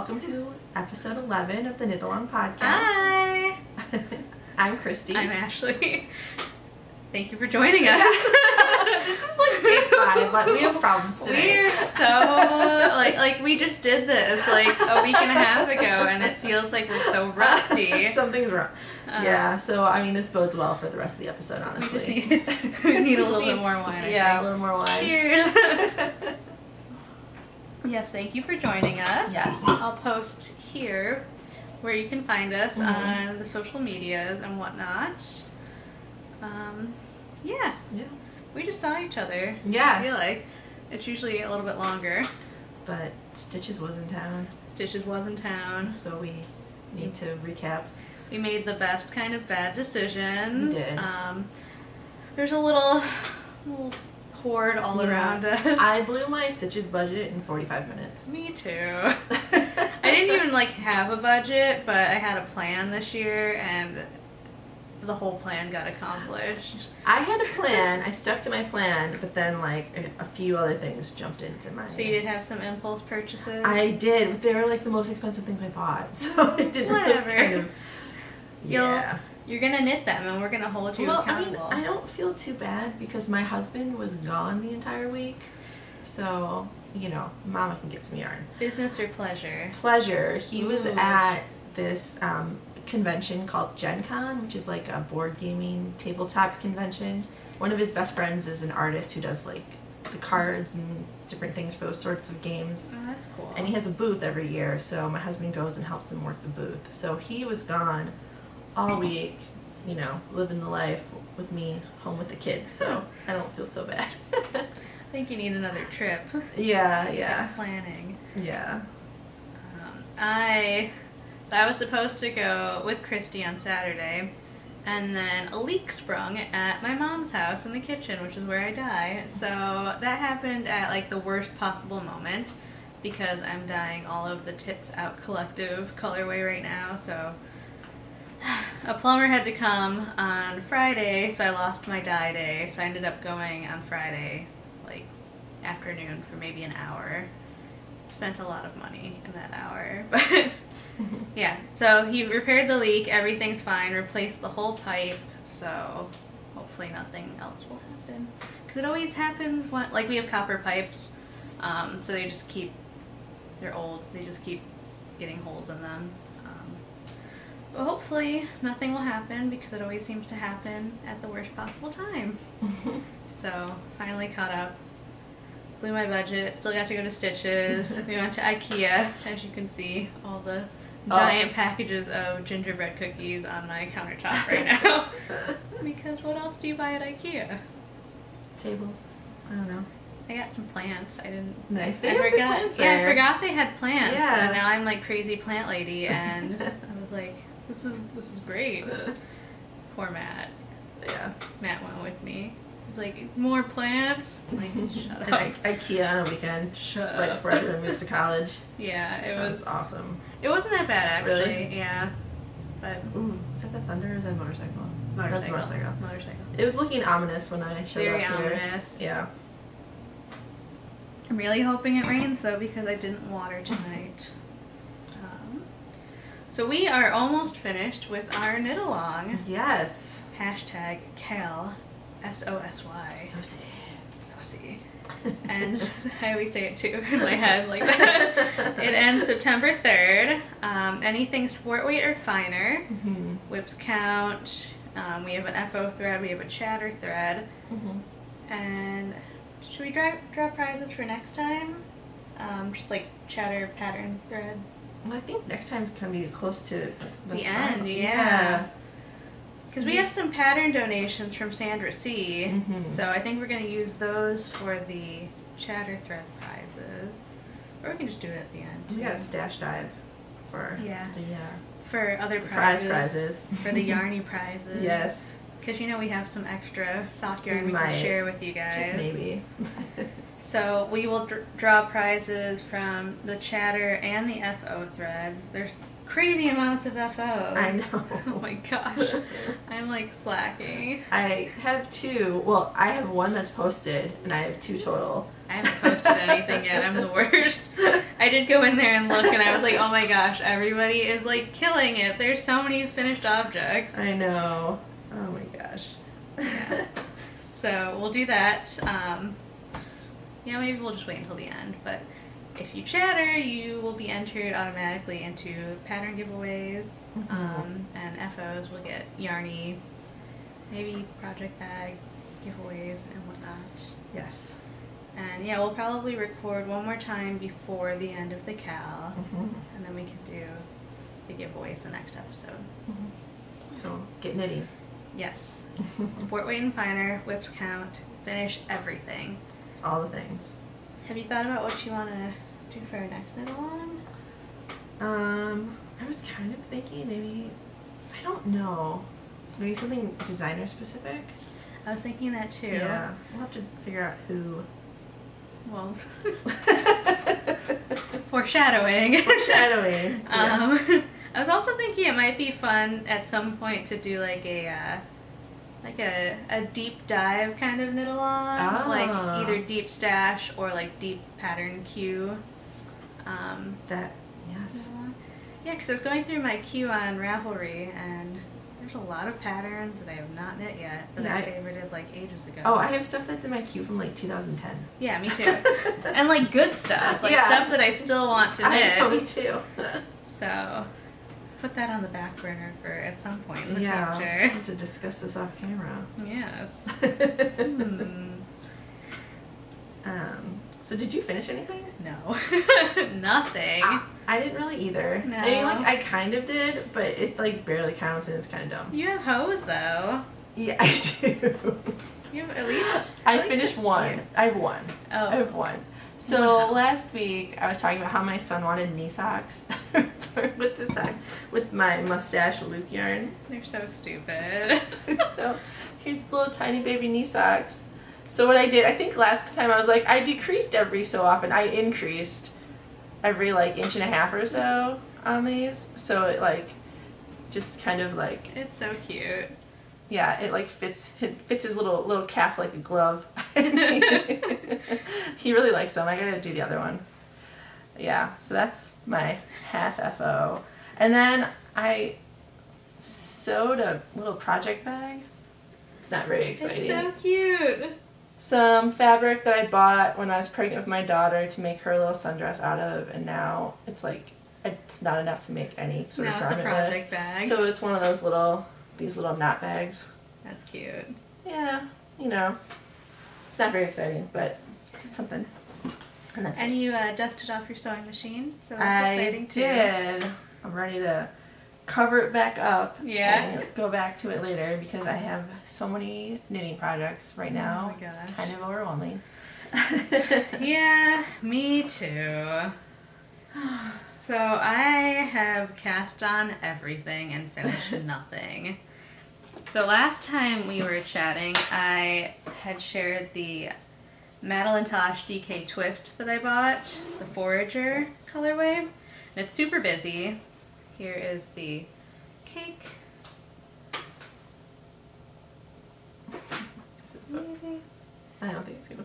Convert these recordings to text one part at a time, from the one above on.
welcome to episode 11 of the Knitalong Podcast. Hi! I'm Christy. I'm Ashley. Thank you for joining us. This is like day 5, but we have problems today. We're so, like we just did this like a week and a half ago and it feels like we're so rusty. Something's wrong. Yeah, so I mean this bodes well for the rest of the episode, honestly. We need a little bit more wine. Yeah, a little more wine. Cheers! Yes, thank you for joining us. Yes. I'll post here where you can find us on the social medias and whatnot. Yeah. We just saw each other. Yes. I feel like it's usually a little bit longer. But Stitches was in town. Stitches was in town. So we need to recap. We made the best kind of bad decisions. We did. There's a little hoard all around us. I blew my Stitches budget in 45 minutes. Me too. I didn't even like have a budget, but I had a plan this year and the whole plan got accomplished. I had a plan, I stuck to my plan, but then like a few other things jumped into my... So you did have some impulse purchases? I did, but they were like the most expensive things I bought, so it didn't really kind of... Yeah. You're gonna knit them and we're gonna hold you accountable. I mean, I don't feel too bad because my husband was gone the entire week, so, you know, Mama can get some yarn. Business or pleasure? Pleasure. He was at this convention called Gen Con, which is like a board gaming tabletop convention. One of his best friends is an artist who does like the cards and different things for those sorts of games. Oh, that's cool. And he has a booth every year, so my husband goes and helps him work the booth. So he was gone all week, you know, living the life with me home with the kids, so I don't feel so bad. I think you need another trip. Yeah. Planning. Yeah. I was supposed to go with Christy on Saturday, and then a leak sprung at my mom's house in the kitchen, which is where I dye. So that happened at like the worst possible moment because I'm dyeing all of the Tits Out Collective colorway right now, so a plumber had to come on Friday, so I lost my dye day, so I ended up going on Friday, like, afternoon for maybe an hour. Spent a lot of money in that hour, but yeah, so he repaired the leak, everything's fine, replaced the whole pipe, so hopefully nothing else will happen. Because it always happens when, like, we have copper pipes, so they just keep, they're old, they just keep getting holes in them. But hopefully nothing will happen because it always seems to happen at the worst possible time. So finally caught up, blew my budget, still got to go to Stitches. We went to IKEA, as you can see, all the giant packages of gingerbread cookies on my countertop right now. Because what else do you buy at IKEA? Tables. I don't know. I got some plants. I didn't. Nice. I forgot. Yeah, I forgot they had plants. Yeah. So now I'm like crazy plant lady, and I was like, this is great. Poor Matt. Yeah. Matt went with me. He's like, more plants? I'm like, shut up. IKEA on a weekend. Shut right up. before everyone moves to college. Yeah, it Sounds was awesome. It wasn't that bad actually. Really? Yeah. But Ooh, is that the Thunder or is that a motorcycle? That's a motorcycle. It was looking ominous when I showed Very up here. ominous. Yeah. I'm really hoping it rains though because I didn't water tonight. So we are almost finished with our knit along. Yes. Hashtag Cal, SOSY. Sosie. And I always say it too in my head like that. It ends September 3rd. Anything sport weight or finer. Whips count. We have an FO thread. We have a chatter thread. And should we draw prizes for next time? Just like chatter pattern thread. Well, I think next time's gonna be close to the end. Yeah. Because we have some pattern donations from Sandra C. So I think we're going to use those for the chatter thread prizes. Or we can just do it at the end. We got a stash dive for for other prizes. For the yarny prizes. Yes. Because you know we have some extra sock yarn we can share with you guys. Just maybe. So we will draw prizes from the chatter and the FO threads. There's crazy amounts of FO. I know. Oh my gosh. I'm like slacking. I have 2. Well, I have 1 that's posted, and I have 2 total. I haven't posted anything yet. I'm the worst. I did go in there and look, and I was like, oh my gosh, everybody is like killing it. There's so many finished objects. I know. Oh my gosh. Yeah. So we'll do that. Maybe we'll just wait until the end. But if you chatter, you will be entered automatically into pattern giveaways. And FOs will get yarny, maybe project bag giveaways and whatnot. Yes. And yeah, we'll probably record one more time before the end of the cal, and then we can do the giveaways the next episode. So get knitting. Yes. Port, weight, and finer, whips count, finish everything. All the things. Have you thought about what you want to do for our next knit along? I was kind of thinking maybe, I don't know, maybe something designer specific. I was thinking that too. Yeah, we'll have to figure out who. Well, foreshadowing. Foreshadowing. Yeah. I was also thinking it might be fun at some point to do like a deep dive kind of knit along, like either deep stash or like deep pattern queue. Yes. Yeah, because I was going through my queue on Ravelry, and there's a lot of patterns that I have not knit yet that I favorited like ages ago. Oh, I have stuff that's in my queue from like 2010. Yeah, me too. And like good stuff, like stuff that I still want to knit. I know, me too. So put that on the back burner for at some point in the future. Yeah, to discuss this off camera. Yes. So did you finish anything? No. Nothing. I didn't really either. No. I mean, like, I kind of did, but it, like, barely counts and it's kind of dumb. You have hose, though. Yeah, I do. You have at least... I finished 1. I have 1. Oh. I have 1. So last week, I was talking about how my son wanted knee socks with my mustache loop yarn. They're so stupid. So here's the little tiny baby knee socks. So what I did, I think last time I was like, I decreased every so often. I increased every like 1.5 inches or so on these. So it like, just kind of like. It's so cute. Yeah, it like fits his little calf like a glove. He really likes them. I gotta do the other one. Yeah, so that's my half FO. And then I sewed a little project bag. It's not very exciting. It's so cute. Some fabric that I bought when I was pregnant with my daughter to make her a little sundress out of, and now it's like, it's not enough to make any sort of garment Now it's a project bag. So it's one of those these little knot bags. That's cute. Yeah, you know, it's not very exciting, but it's something. And you dusted off your sewing machine, so that's exciting too. I did. I'm ready to cover it back up. Yeah. And go back to it later because I have so many knitting projects right now. Oh my gosh. It's kind of overwhelming. Yeah, me too. So I have cast on everything and finished nothing. So last time we were chatting, I had shared the Madeline Tosh DK Twist that I bought, the Forager colorway. And it's super busy. Here is the cake. I don't think it's gonna.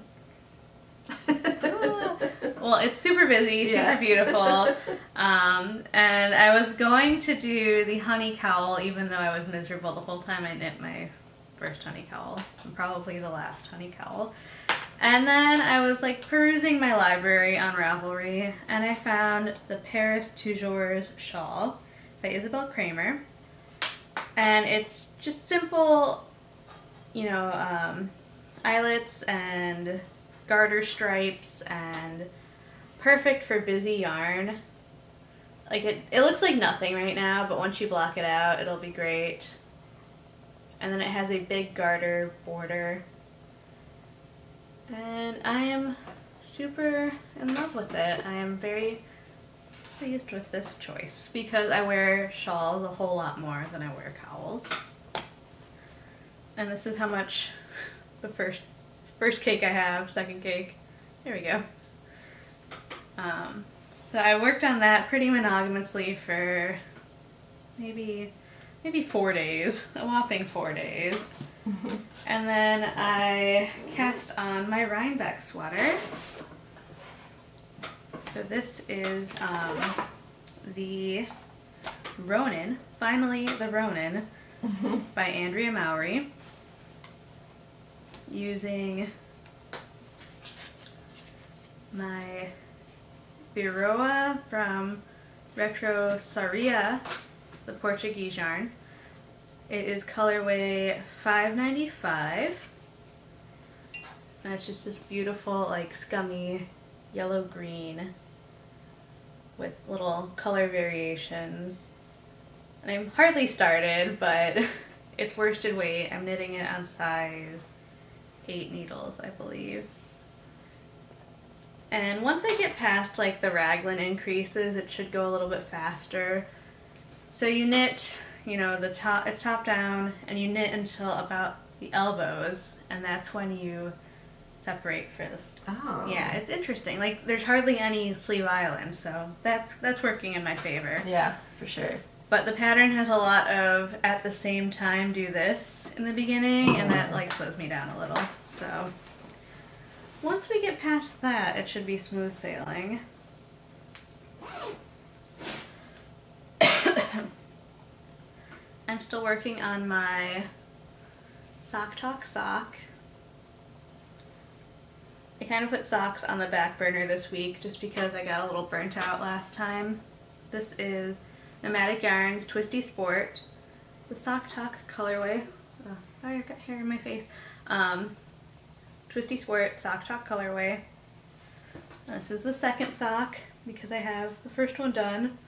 Well, it's super busy, super beautiful. And I was going to do the honey cowl, even though I was miserable the whole time I knit my first honey cowl, and probably the last honey cowl. And then I was like perusing my library on Ravelry, and I found the Paris Toujours shawl by Isabel Kramer. And it's just simple, you know, eyelets and garter stripes, and perfect for busy yarn. Like it looks like nothing right now, but once you block it out, it'll be great. And then it has a big garter border. And I am super in love with it. I am very pleased with this choice because I wear shawls a whole lot more than I wear cowls. And this is how much the first cake I have, second cake. There we go. So I worked on that pretty monogamously for maybe 4 days, a whopping 4 days. And then I cast on my Rhinebeck sweater. So this is the Ronin, finally the Ronin, by Andrea Mowry, using my Biroa from Retro Saria, the Portuguese yarn. It is colorway 595, and it's just this beautiful, like, scummy yellow-green with little color variations. And I'm hardly started, but it's worsted weight. I'm knitting it on size 8 needles, I believe. And once I get past, like, the raglan increases, it should go a little bit faster. So you knit, you know, it's top down, and you knit until about the elbows, and that's when you separate for this. Oh. Yeah, it's interesting. Like, there's hardly any sleeve island, so that's working in my favor. Yeah, for sure. But the pattern has a lot of at the same time do this in the beginning, and that, like, slows me down a little. So once we get past that, it should be smooth sailing. I'm still working on my Sock Talk sock. I kind of put socks on the back burner this week just because I got a little burnt out last time. This is Nomadic Yarns Twisty Sport, the Sock Talk colorway. Oh, I got hair in my face. Twisty Sport Sock Talk colorway. This is the second sock because I have the first one done,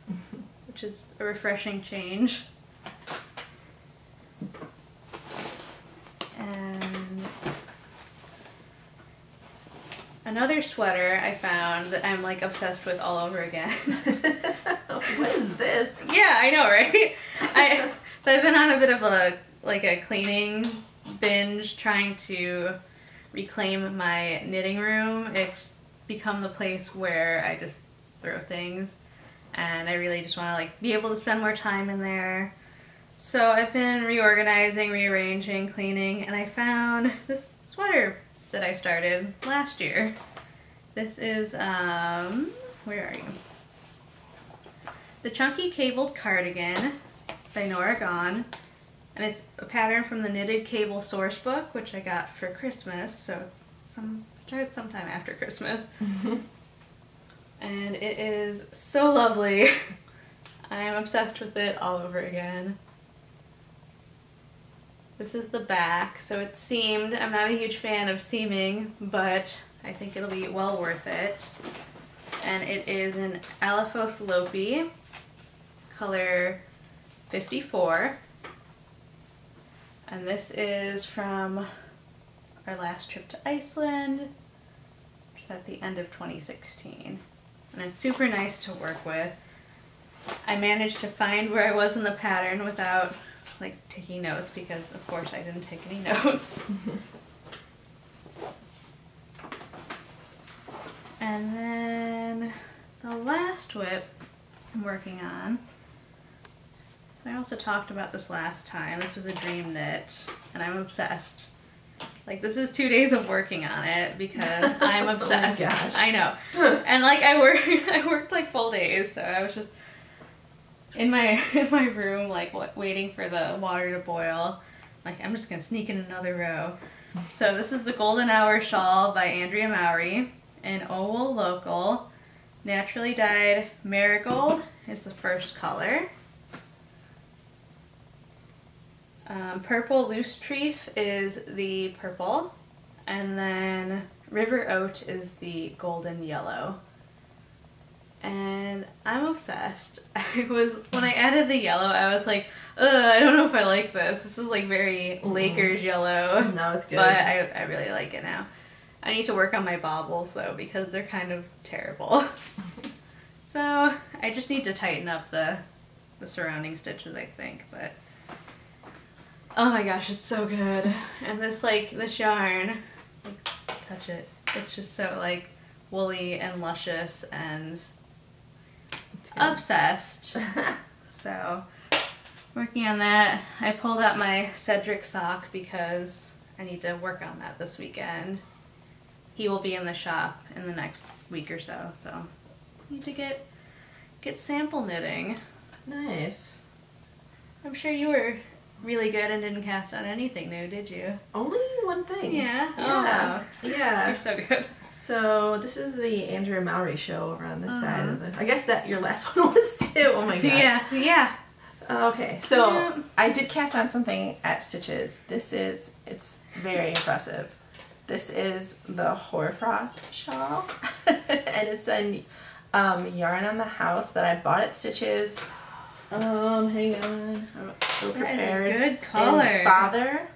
which is a refreshing change. And another sweater I found that I'm, like, obsessed with all over again. What is this? Yeah, I know, right? So I've been on a bit of a cleaning binge, trying to reclaim my knitting room. It's become the place where I just throw things, and I really just want to, like, be able to spend more time in there. So I've been reorganizing, rearranging, cleaning, and I found this sweater that I started last year. This is, where are you? The Chunky Cabled Cardigan by Nora Gone. And it's a pattern from the Knitted Cable Source Book, which I got for Christmas, so it's started sometime after Christmas. And it is so lovely. I am obsessed with it all over again. This is the back, so it's seamed. I'm not a huge fan of seaming, but I think it'll be well worth it. And it is an Alaphos Lopi, color 54. And this is from our last trip to Iceland, which is at the end of 2016. And it's super nice to work with. I managed to find where I was in the pattern without, like, taking notes, because of course I didn't take any notes. And then the last whip I'm working on, so I also talked about this last time. This was a dream knit, and I'm obsessed. Like, this is 2 days of working on it because I'm obsessed. Oh my gosh. I know. And, like, I worked like full days, so I was just in my room, like, waiting for the water to boil. Like, I'm just gonna sneak in another row. So this is the Golden Hour Shawl by Andrea Mowry, in Owool Local. Naturally dyed marigold is the first color. Purple Loose Treef is the purple, and then River Oat is the golden yellow. And I'm obsessed. When I added the yellow, I was like, ugh, I don't know if I like this. This is, like, very Lakers yellow. No, it's good. But I really like it now. I need to work on my bobbles, though, because they're kind of terrible. So I just need to tighten up the surrounding stitches, I think. But oh my gosh, it's so good. And this yarn, like, touch it. It's just so, like, woolly and luscious and obsessed. So Working on that. I pulled out my Cedric sock because I need to work on that this weekend. He will be in the shop in the next week or so, so I need to get sample knitting. Nice. I'm sure you were really good and didn't cast on anything new, did you? Only one thing. Yeah? Yeah. Oh. Yeah. You're so good. So this is the Andrea Mowry show over on this side of the... I guess that your last one was too. Oh my god. Yeah. Okay, so I did cast on something at Stitches. It's very impressive. This is the Hoarfrost shawl. And it's a yarn on the house that I bought at Stitches. Hang on. I'm so prepared. That is a good color. In Father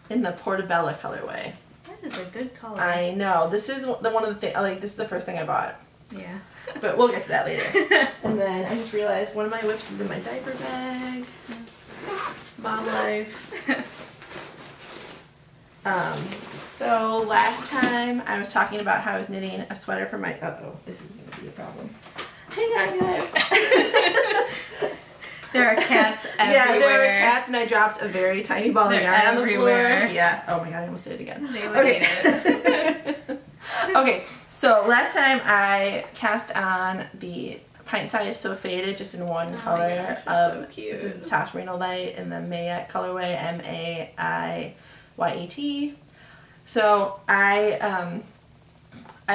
in the Portobello colorway. That is a good color. I know. This is one of the things, like, this is the first thing I bought. Yeah. But we'll get to that later. And then I just realized one of my whips is in my diaper bag. Mom life. So last time I was talking about how I was knitting a sweater for my... this is going to be a problem. Hang on, guys. There are cats everywhere. Yeah, there are cats, and I dropped a very tiny ball of yarn on the floor. Yeah. Oh my god, I almost did it again. They would eat it. Okay, so last time I cast on the Pint Size So Faded, just in one color. My gosh, so cute. This is the Tosh Merino Light in the Mayette colorway, Mayet. So I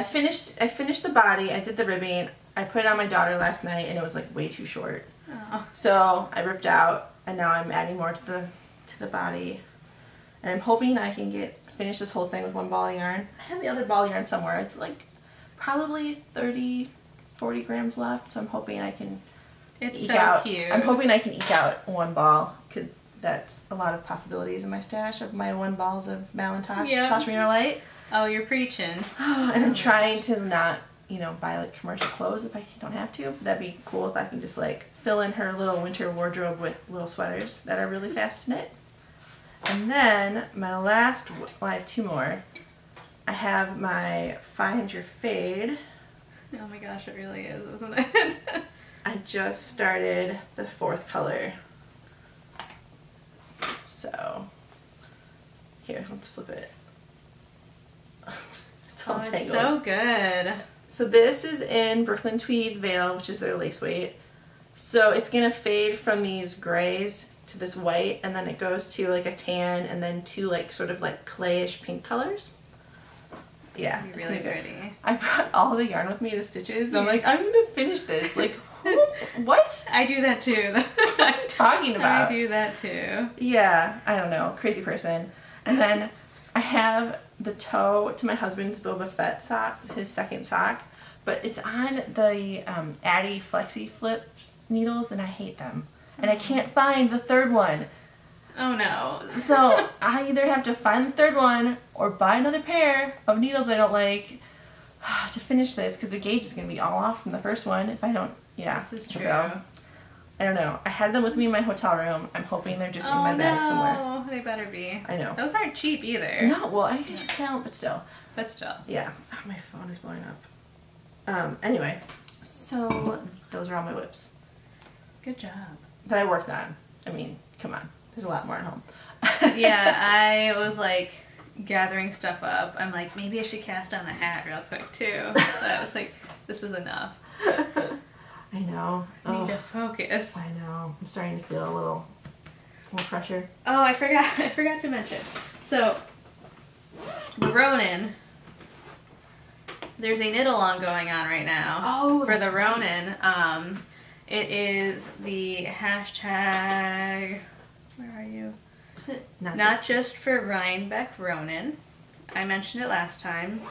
finished the body. I did the ribbing. I put it on my daughter last night, and it was like way too short. Oh. So I ripped out, and now I'm adding more to the body, and I'm hoping I can finish this whole thing with one ball of yarn. I have the other ball of yarn somewhere. It's like probably 30-40 grams left, so I'm hoping I can eke out. Cute. I'm hoping I can eke out one ball, because that's a lot of possibilities in my stash of my one balls of Malintosh Tosh Merino Light. Oh, you're preaching. And I'm trying to not, buy like commercial clothes if I don't have to. That'd be cool if I can just like fill in her little winter wardrobe with little sweaters that are really fast to knit. And then my last, I have two more. I have my Find Your Fade. Oh my gosh, it really is, isn't it? I just started the fourth color. So, here, let's flip it. It's all tangled. It's so good. So this is in Brooklyn Tweed Veil, which is their lace weight. So it's going to fade from these grays to this white, and then it goes to like a tan, and then two like sort of like clayish pink colors. Yeah, it's really pretty. I brought all the yarn with me to Stitches. So I'm like, I'm going to finish this. Like, what? I do that too. What am I talking about? I do that too. Yeah, I don't know. Crazy person. And then I have the toe to my husband's Boba Fett sock, his second sock, but it's on the Addy Flexi Flip needles, and I hate them. And I can't find the third one. Oh no. So I either have to find the third one or buy another pair of needles I don't like to finish this, because the gauge is going to be all off from the first one if I don't, This is true. So, I don't know. I had them with me in my hotel room. I'm hoping they're just in my bag somewhere. Oh, they better be. I know. Those aren't cheap either. No, well, I can just count, but still. Yeah. Oh, my phone is blowing up. Anyway, so those are all my whips. Good job. That I worked on. I mean, come on. There's a lot more at home. Yeah, I was like gathering stuff up. I'm like, maybe I should cast on a hat real quick too. So I was like, this is enough. I know. I need to focus. I know. I'm starting to feel a little pressure. Oh, I forgot to mention. So, the Ronin, there's a knit-along going on right now. Oh, for the right. Ronin. It is the hashtag, where are you? Was it Not just for Rhinebeck Ronin. I mentioned it last time.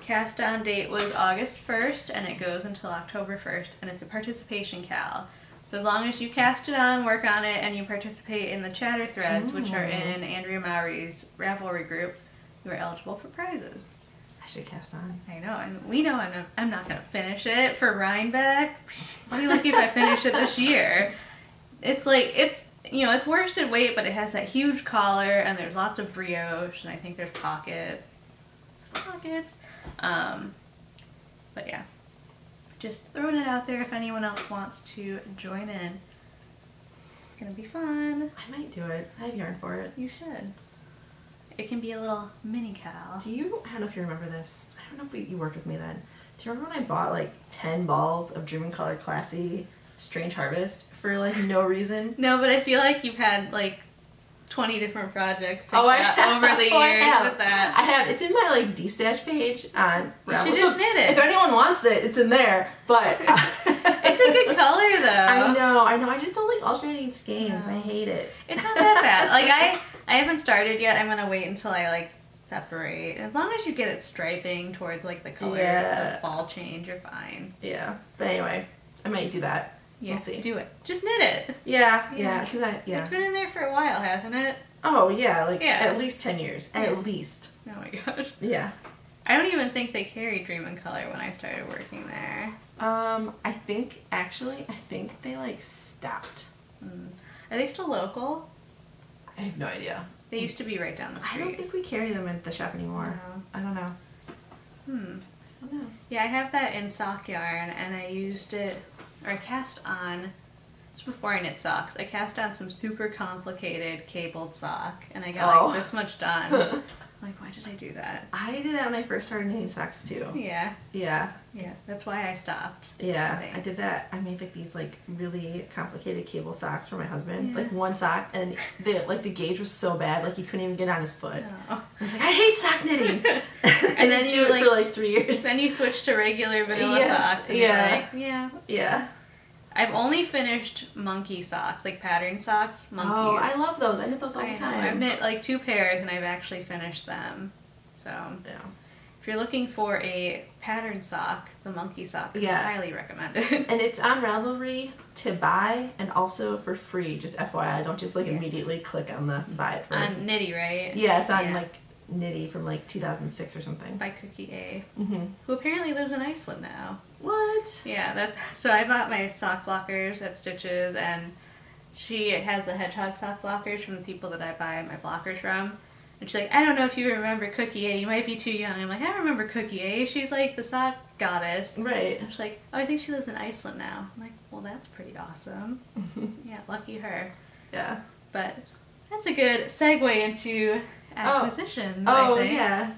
Cast on date was August 1st, and it goes until October 1st, and it's a participation cal. So as long as you cast it on, work on it, and you participate in the chatter threads, which are in Andrea Mowry's Ravelry group, you are eligible for prizes. I should cast on. I know, and we know I'm not going to finish it for Rhinebeck. I'll be lucky if I finish it this year. It's like, it's worsted weight, but it has that huge collar, and there's lots of brioche, and I think there's pockets. But yeah, just throwing it out there if anyone else wants to join in. Gonna be fun. I might do it. I have yarn for it. You should. It can be a little mini cowl. I don't know if you remember this. I don't know if you worked with me then. Do you remember when I bought like 10 balls of Dream and Color Classy Strange Harvest for like no reason? No, but I feel like you've had like 20 different projects picked up over the years with that. I have. It's in my like D-stash page on Ravelry. You should just knit it. If anyone wants it, it's in there. But it's a good color though. I know. I just don't like alternating skeins. No. I hate it. It's not that bad. Like I haven't started yet. I'm gonna wait until I like separate. As long as you get it striping towards like the color of the ball change, you're fine. Yeah. But anyway, I might do that. Yeah, we'll see. Do it. Just knit it. Yeah. Cause It's been in there for a while, hasn't it? Oh yeah, at least 10 years. At least. Oh my gosh. Yeah. I don't even think they carried Dream and Color when I started working there. I think they like stopped. Are they still local? I have no idea. They used to be right down the street. I don't think we carry them at the shop anymore. No. I don't know. I don't know. Yeah, I have that in sock yarn, and I used it, or I cast on, just before I knit socks, I cast on some super complicated cabled sock, and I got like this much done. I'm like, why did I do that? I did that when I first started knitting socks too. Yeah. Yeah. Yeah, that's why I stopped. Yeah, I did that. I made like these like really complicated cable socks for my husband. Yeah. Like one sock, and the gauge was so bad, like he couldn't even get on his foot. Oh. I was like, I hate sock knitting. And then you do it for like 3 years. Then you switched to regular vanilla socks. And you're like, yeah. I've only finished monkey socks, like pattern socks. Monkeys. Oh, I love those. I knit those all the time. I've knit like 2 pairs and I've actually finished them. So yeah. If you're looking for a pattern sock, the monkey sock is highly recommended. And it's on Ravelry to buy and also for free, just FYI. Don't just like immediately click on the buy it for on Knitty, right? Yeah, it's on like Knitty from like 2006 or something. By Cookie A, who apparently lives in Iceland now. What? Yeah, so I bought my sock blockers at Stitches, and she has the hedgehog sock blockers from the people that I buy my blockers from. And she's like, I don't know if you remember Cookie A, you might be too young. I'm like, I remember Cookie A. She's like the sock goddess. Right. And she's like, oh, I think she lives in Iceland now. I'm like, well, that's pretty awesome. Yeah, lucky her. Yeah. But that's a good segue into acquisitions. Oh, I think. yeah.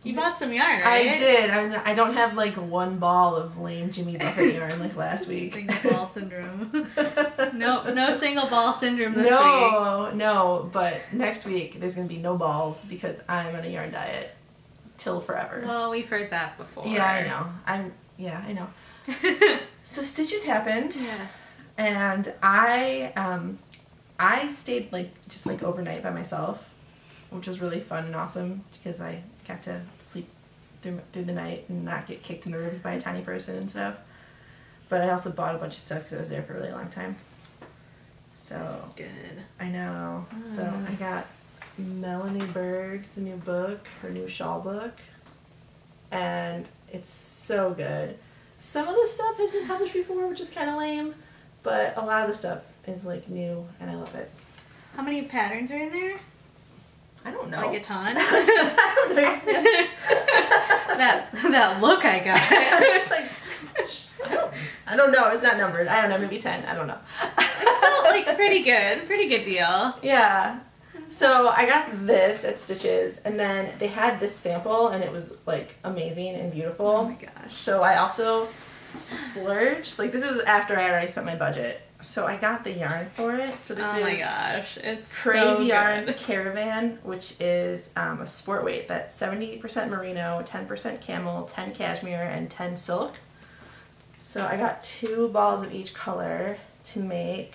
You bought some yarn, right? I did. I don't have like one ball of lame Jimmy Buffett yarn like last week. Single ball syndrome. No single ball syndrome this week. No, but next week there's going to be no balls because I'm on a yarn diet till forever. Well, we've heard that before. Yeah, I know. So Stitches happened. Yes. And I stayed just overnight by myself, which was really fun and awesome because I got to sleep through the night and not get kicked in the ribs by a tiny person and stuff. But I also bought a bunch of stuff because I was there for a really long time. So this is good. I know. So I got Melanie Berg's new book, her new shawl book, and it's so good. Some of the stuff has been published before, which is kind of lame, but a lot of the stuff is new and I love it. How many patterns are in there? I don't know. Like a ton? I don't know. that look I got. I don't know. It's not numbered. I don't know. Maybe 10. I don't know. It's still pretty good. Pretty good deal. Yeah. So I got this at Stitches, and then they had this sample, and it was amazing and beautiful. Oh my gosh. So I also splurged. This was after I had already spent my budget. So I got the yarn for it. So this is oh my gosh, it's Crave so Yarns good. Caravan, which is a sport weight that's 70% merino, 10% camel, 10 cashmere, and 10 silk. So I got 2 balls of each color to make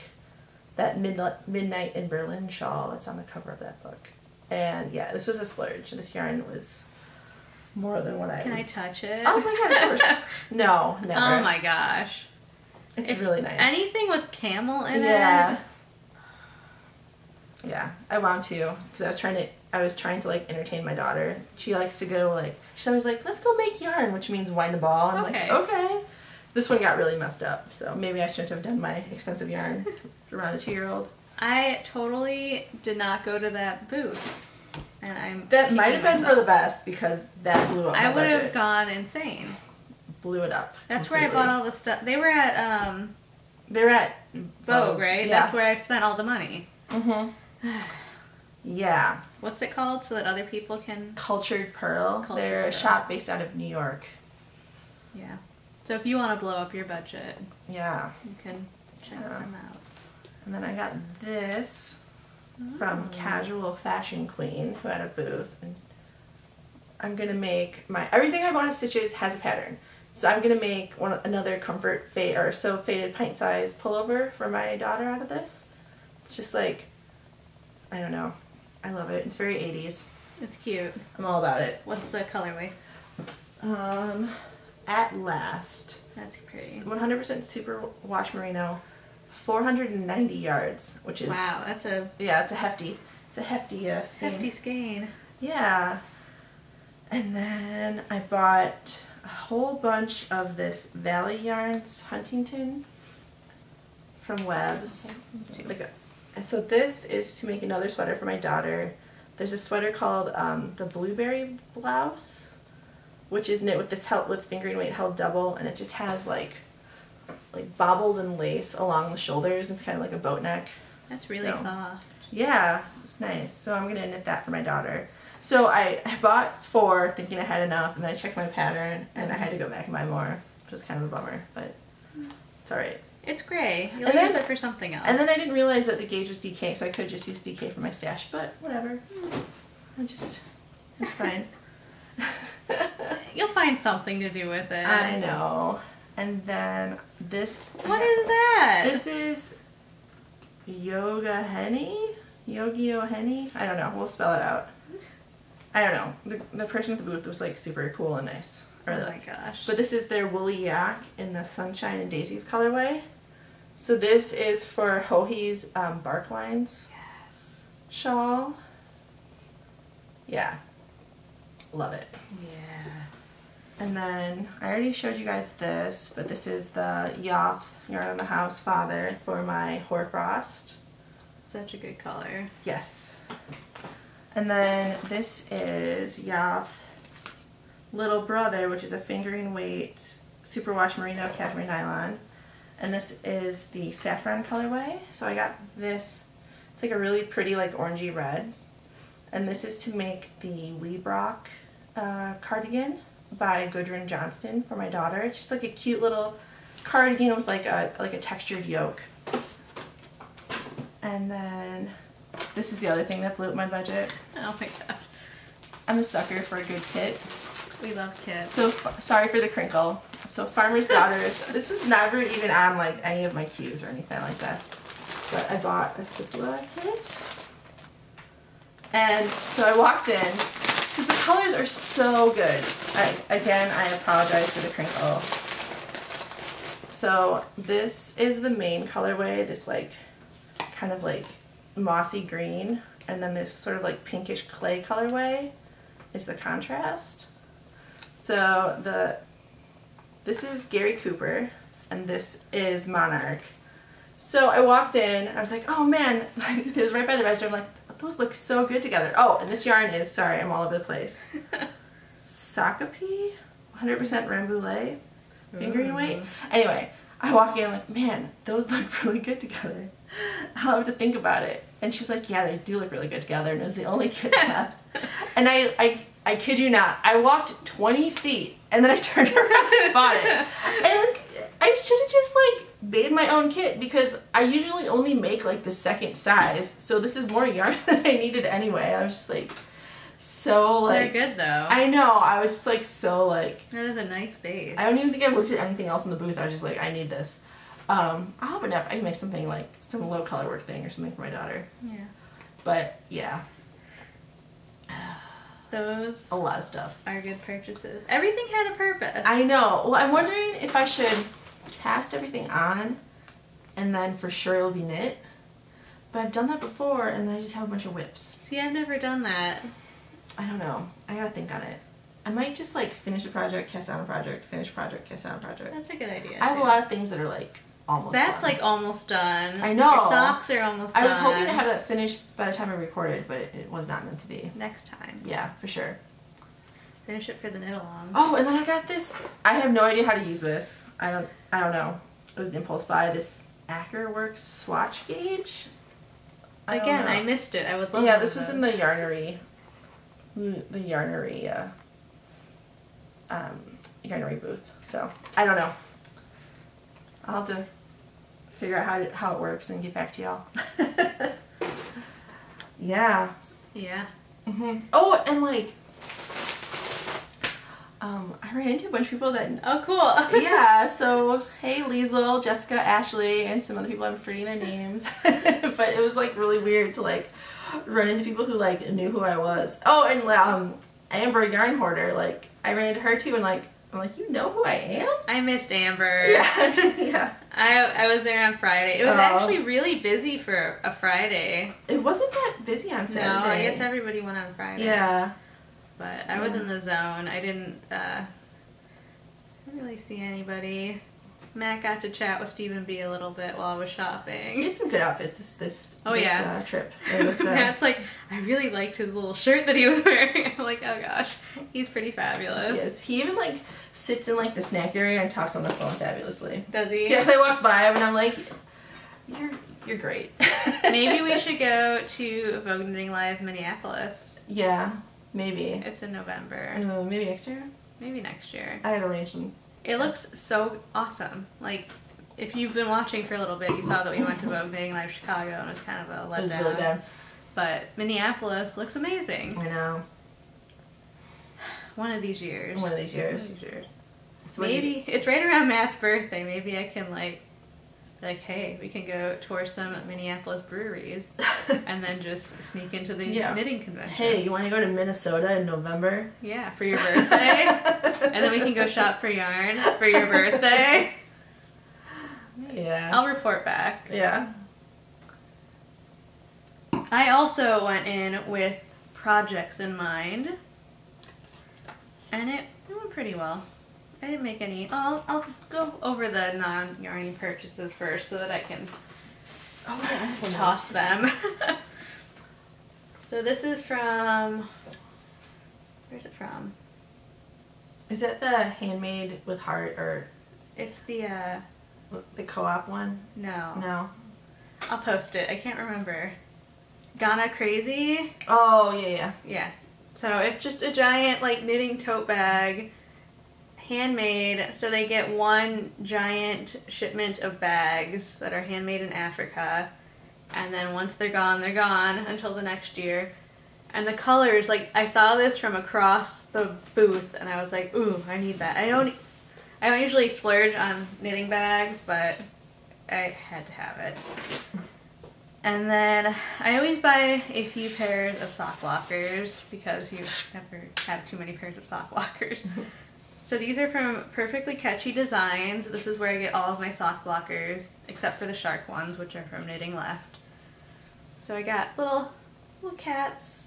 that Midnight in Berlin shawl that's on the cover of that book. And yeah, this was a splurge. This yarn was more than what I... Can I touch it? Oh my god, of course. No, never. Oh my gosh. It's really nice. Anything with camel in it? Yeah, I want to because I was trying to entertain my daughter. She likes to go she's always let's go make yarn, which means wind a ball. I'm okay. This one got really messed up, so maybe I shouldn't have done my expensive yarn around a 2-year-old. I totally did not go to that booth, and that might have been for the best because that blew up. I would have gone insane. Blew it up. That's completely. where I bought all the stuff. They were at Vogue, right? Yeah. That's where I've spent all the money. Mm-hmm. Yeah. What's it called so that other people can... Cultured Pearl. They're a shop based out of New York. Yeah. So if you want to blow up your budget, yeah, you can check them out. And then I got this from Casual Fashion Queen, who had a booth. And I'm gonna make everything I bought at Stitches has a pattern. So I'm gonna make another comfort so faded pint size pullover for my daughter out of this. It's just like, I don't know. I love it. It's very 80s. It's cute. I'm all about it. What's the colorway? At Last. That's pretty. 100% super wash merino, 490 yards, which is... Wow, that's a... Yeah, it's a hefty skein. Hefty skein. Yeah. And then I bought a whole bunch of this Valley Yarns Huntington from Webb's. And so this is to make another sweater for my daughter. There's a sweater called the Blueberry Blouse, which is knit with with fingering weight held double, and it just has like bobbles and lace along the shoulders. It's kind of like a boat neck. That's really soft. Yeah, it's nice. So I'm gonna knit that for my daughter. So I bought 4 thinking I had enough, and then I checked my pattern and I had to go back and buy more, which was kind of a bummer, but it's alright. It's gray. You'll use it for something else. And then I didn't realize that the gauge was DK, so I could just use DK for my stash, but whatever. It's fine. You'll find something to do with it. I know. And then this... What is that? This is Yogi Henny? I don't know. We'll spell it out. I don't know. The person at the booth was like super cool and nice. Oh my gosh. But this is their Woolly Yak in the Sunshine and Daisies colorway. So this is for Hohi's Bark Lines shawl. Yeah. Love it. Yeah. And then I already showed you guys this, but this is the Yoth Yarn on the House Father for my Hoarfrost. Such a good color. Yes. And then this is Yoth Little Brother, which is a fingering weight superwash merino cashmere nylon. And this is the saffron colorway. So I got this. It's like a really pretty like orangey red. And this is to make the Weebrock cardigan by Gudrun Johnston for my daughter. It's just like a cute little cardigan with like a textured yoke. And then this is the other thing that blew up my budget. Oh my gosh. I'm a sucker for a good kit. We love kits. So sorry for the crinkle. So Farmer's Daughters. This was never even on like any of my queues or anything like that. But I bought a Sipla kit. And so I walked in, because the colors are so good. Again, I apologize for the crinkle. So this is the main colorway, this like kind of like mossy green, and then this sort of like pinkish clay colorway is the contrast. So this is Gary Cooper, and this is Monarch. So I walked in, I was like, oh man, it was right by the register. I'm like, those look so good together. Oh, and this yarn is, sorry, I'm all over the place. Sakapi, 100% Rambouillet, fingering weight. Anyway, I walk in, I'm like, man, those look really good together. I'll have to think about it. And she's like, yeah, they do look really good together, and it was the only kit left. And I kid you not, I walked 20 feet, and then I turned around and bought it. And like, I should have just like made my own kit, because I usually only make like the second size, so this is more yarn than I needed anyway. I was just like, so like... They're good though. I know, I was just like so like... That is a nice base. I don't even think I looked at anything else in the booth. I was just like, I need this. I'll have enough. I can make something like some low color work thing or something for my daughter. Yeah. But yeah. Those a lot of stuff are good purchases. Everything had a purpose. I know. Well, I'm wondering if I should cast everything on and then for sure it'll be knit. But I've done that before and then I just have a bunch of whips. See, I've never done that. I don't know. I gotta think on it. I might just like finish a project, cast on a project, finish a project, cast on a project. That's a good idea. I have a lot of things that are like almost That's done. like almost done. I know. Your socks are almost done. I was hoping to have that finished by the time I recorded, but it was not meant to be. Next time. Yeah, for sure. Finish it for the knit-along. Oh, and then I got this. I have no idea how to use this. I don't know. It was an impulse buy. This Ackerworks swatch gauge. Again, I missed it. I would love. Yeah, this was in the yarnery. Yarnery booth. So I don't know. I'll have to figure out how it works and get back to y'all. Yeah. Yeah. Oh, and like, I ran into a bunch of people that. Oh, cool. Yeah. So hey, Liesl, Jessica, Ashley, and some other people. I'm forgetting their names, but it was like really weird to like run into people who like knew who I was. Oh, and Amber Yarn Hoarder. Like I ran into her too, and like I'm like, you know who I am? I missed Amber. Yeah. Yeah. I was there on Friday. It was actually really busy for a Friday. It wasn't that busy on Saturday. No, I guess everybody went on Friday. Yeah. But I was in the zone. I didn't really see anybody. Matt got to chat with Stephen B a little bit while I was shopping. He had some good outfits this trip. It was, Matt's like, I really liked his little shirt that he was wearing. I'm like, oh gosh, he's pretty fabulous. Yes, he even like sits in like the snack area and talks on the phone fabulously. Does he? Yes, I walked by him and I'm like, you're great. Maybe we should go to Vogue Knitting Live Minneapolis. Yeah, maybe. It's in November. Maybe next year? Maybe next year. I had arranged them. It looks so awesome. Like, if you've been watching for a little bit, you saw that we went to Vogue Knitting Live Chicago and it was kind of a letdown. It was really bad. But Minneapolis looks amazing. I know. One of these years. One of these years. So maybe, it's right around Matt's birthday. Maybe I can like, hey, we can go tour some Minneapolis breweries and then just sneak into the knitting convention. Hey, you want to go to Minnesota in November? Yeah, for your birthday. And then we can go shop for yarn for your birthday. Yeah. I'll report back. Yeah. I also went in with projects in mind. And it went pretty well. I didn't make any. I'll go over the non-yarning purchases first so that I can toss them. So this is from, where's it from? Is it the Handmade with Heart or? It's the co-op one? No. No. I'll post it. I can't remember. Ghana Crazy? Oh, yeah. Yeah. So it's just a giant like knitting tote bag. Handmade, so they get one giant shipment of bags that are handmade in Africa, and then once they're gone until the next year. And the colors, like I saw this from across the booth and I was like, ooh, I need that. I don't usually splurge on knitting bags, but I had to have it. And then I always buy a few pairs of sock blockers because you never have too many pairs of sock blockers. So these are from Perfectly Catchy Designs. This is where I get all of my sock blockers, except for the shark ones, which are from Knitting Left. So I got little cats.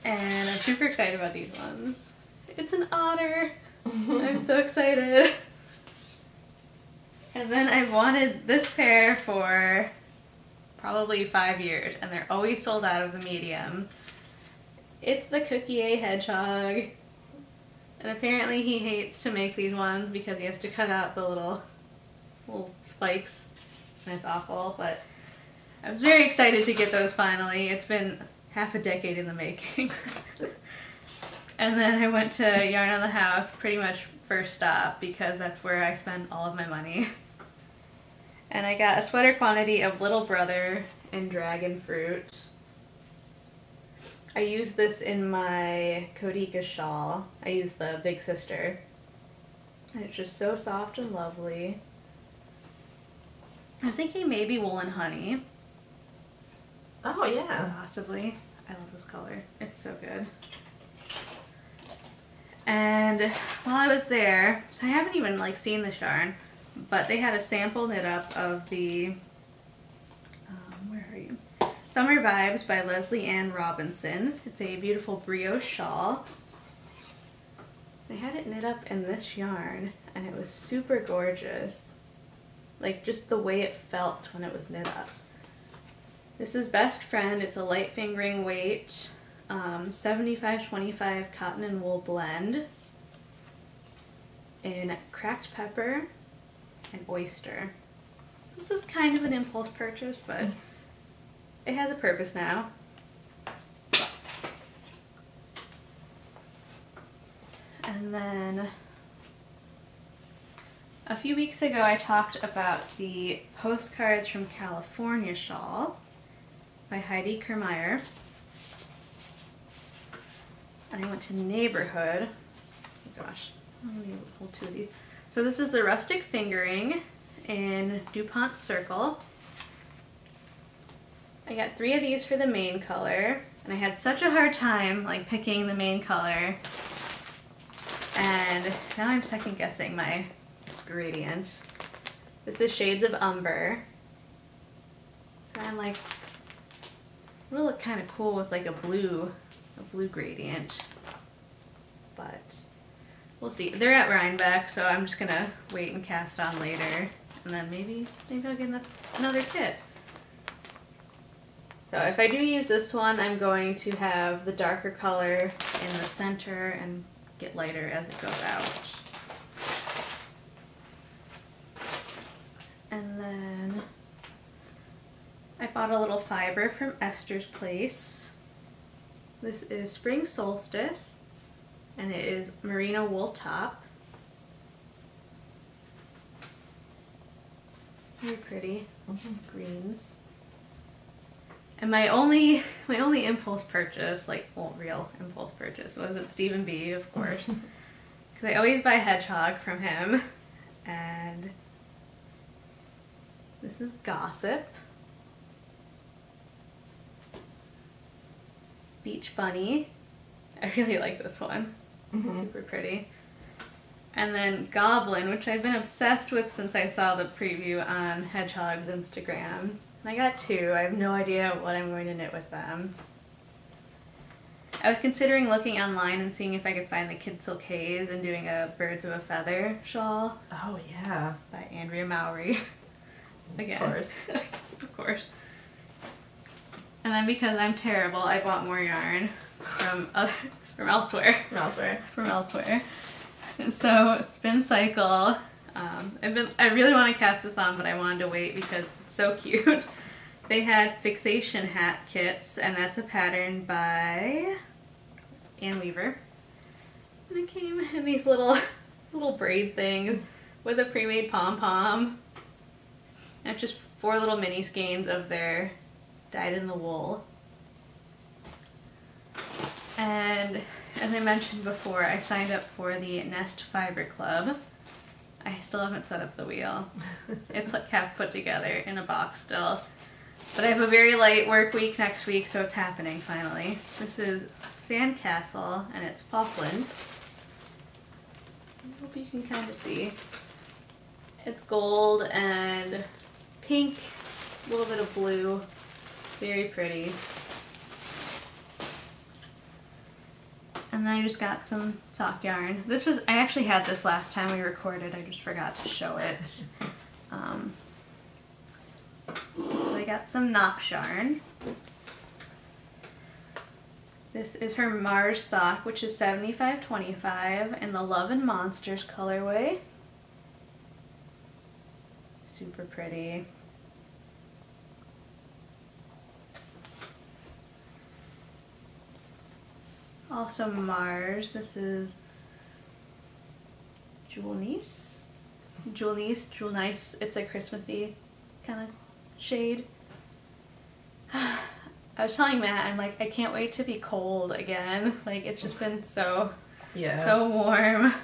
And I'm super excited about these ones. It's an otter. I'm so excited. And then I wanted this pair for probably 5 years, and they're always sold out of the mediums. It's the Cookie A Hedgehog, and apparently he hates to make these ones because he has to cut out the little spikes, and it's awful, but I was very excited to get those finally. It's been half a decade in the making. And then I went to Yarn on the House, pretty much first stop, because that's where I spend all of my money. And I got a sweater quantity of Little Brother and Dragon Fruit. I used this in my Codica shawl. I used the Big Sister. And it's just so soft and lovely. I was thinking maybe Woolen Honey. Oh, yeah. Possibly. I love this color. It's so good. And while I was there, so I haven't even like seen this yarn, but they had a sample knit up of the, where are you? Summer Vibes by Leslie Ann Robinson. It's a beautiful brioche shawl. They had it knit up in this yarn, and it was super gorgeous. Like just the way it felt when it was knit up. This is Best Friend. It's a light fingering weight, 75-25 cotton and wool blend. in cracked pepper and oyster. This is kind of an impulse purchase, but it has a purpose now. And then a few weeks ago I talked about the Postcards from California shawl by Heidi Kermeyer. And I went to Neighborhood. Oh gosh, I'm gonna hold two of these. So this is the rustic fingering in DuPont Circle. I got 3 of these for the main color, and I had such a hard time like picking the main color. And now I'm second guessing my gradient. This is Shades of Umber. So I'm like, it would look kind of cool with like a blue gradient. But we'll see. They're at Rhinebeck, so I'm just gonna wait and cast on later. And then maybe I'll get another kit. So if I do use this one, I'm going to have the darker color in the center and get lighter as it goes out. And then I bought a little fiber from Esther's Place. This is Spring Solstice, and it is merino wool top. Very pretty. Greens. And my only impulse purchase, real impulse purchase, was at Stephen B, of course. Because I always buy Hedgehog from him. And this is Gossip. Beach Bunny. I really like this one. Super pretty. And then Goblin, which I've been obsessed with since I saw the preview on Hedgehog's Instagram. And I got 2. I have no idea what I'm going to knit with them. I was considering looking online and seeing if I could find the Kid Silkays and doing a Birds of a Feather shawl. Oh yeah. By Andrea Mowry. Again. Of course. Of course. And then because I'm terrible, I bought more yarn from elsewhere. From elsewhere. So Spin Cycle. I really want to cast this on, but I wanted to wait because it's so cute. They had fixation hat kits, and that's a pattern by Ann Weaver. And it came in these little braid things with a pre-made pom-pom. And it's just 4 little mini skeins of their dyed in the wool. And as I mentioned before, I signed up for the Nest Fiber Club. I still haven't set up the wheel. It's like half put together in a box still. But I have a very light work week next week, so it's happening finally. This is Sandcastle, and it's Falkland. I hope you can kind of see. It's gold and pink, a little bit of blue. Very pretty. And then I just got some sock yarn. I actually had this last time we recorded, I just forgot to show it. So I got some Knox yarn. This is her Mars sock, which is 75/25 in the Love and Monsters colorway. Super pretty. Also Mars, this is Jewel Nice. It's a Christmassy kind of shade. I was telling Matt, I'm like, I can't wait to be cold again. Like, it's just been so warm.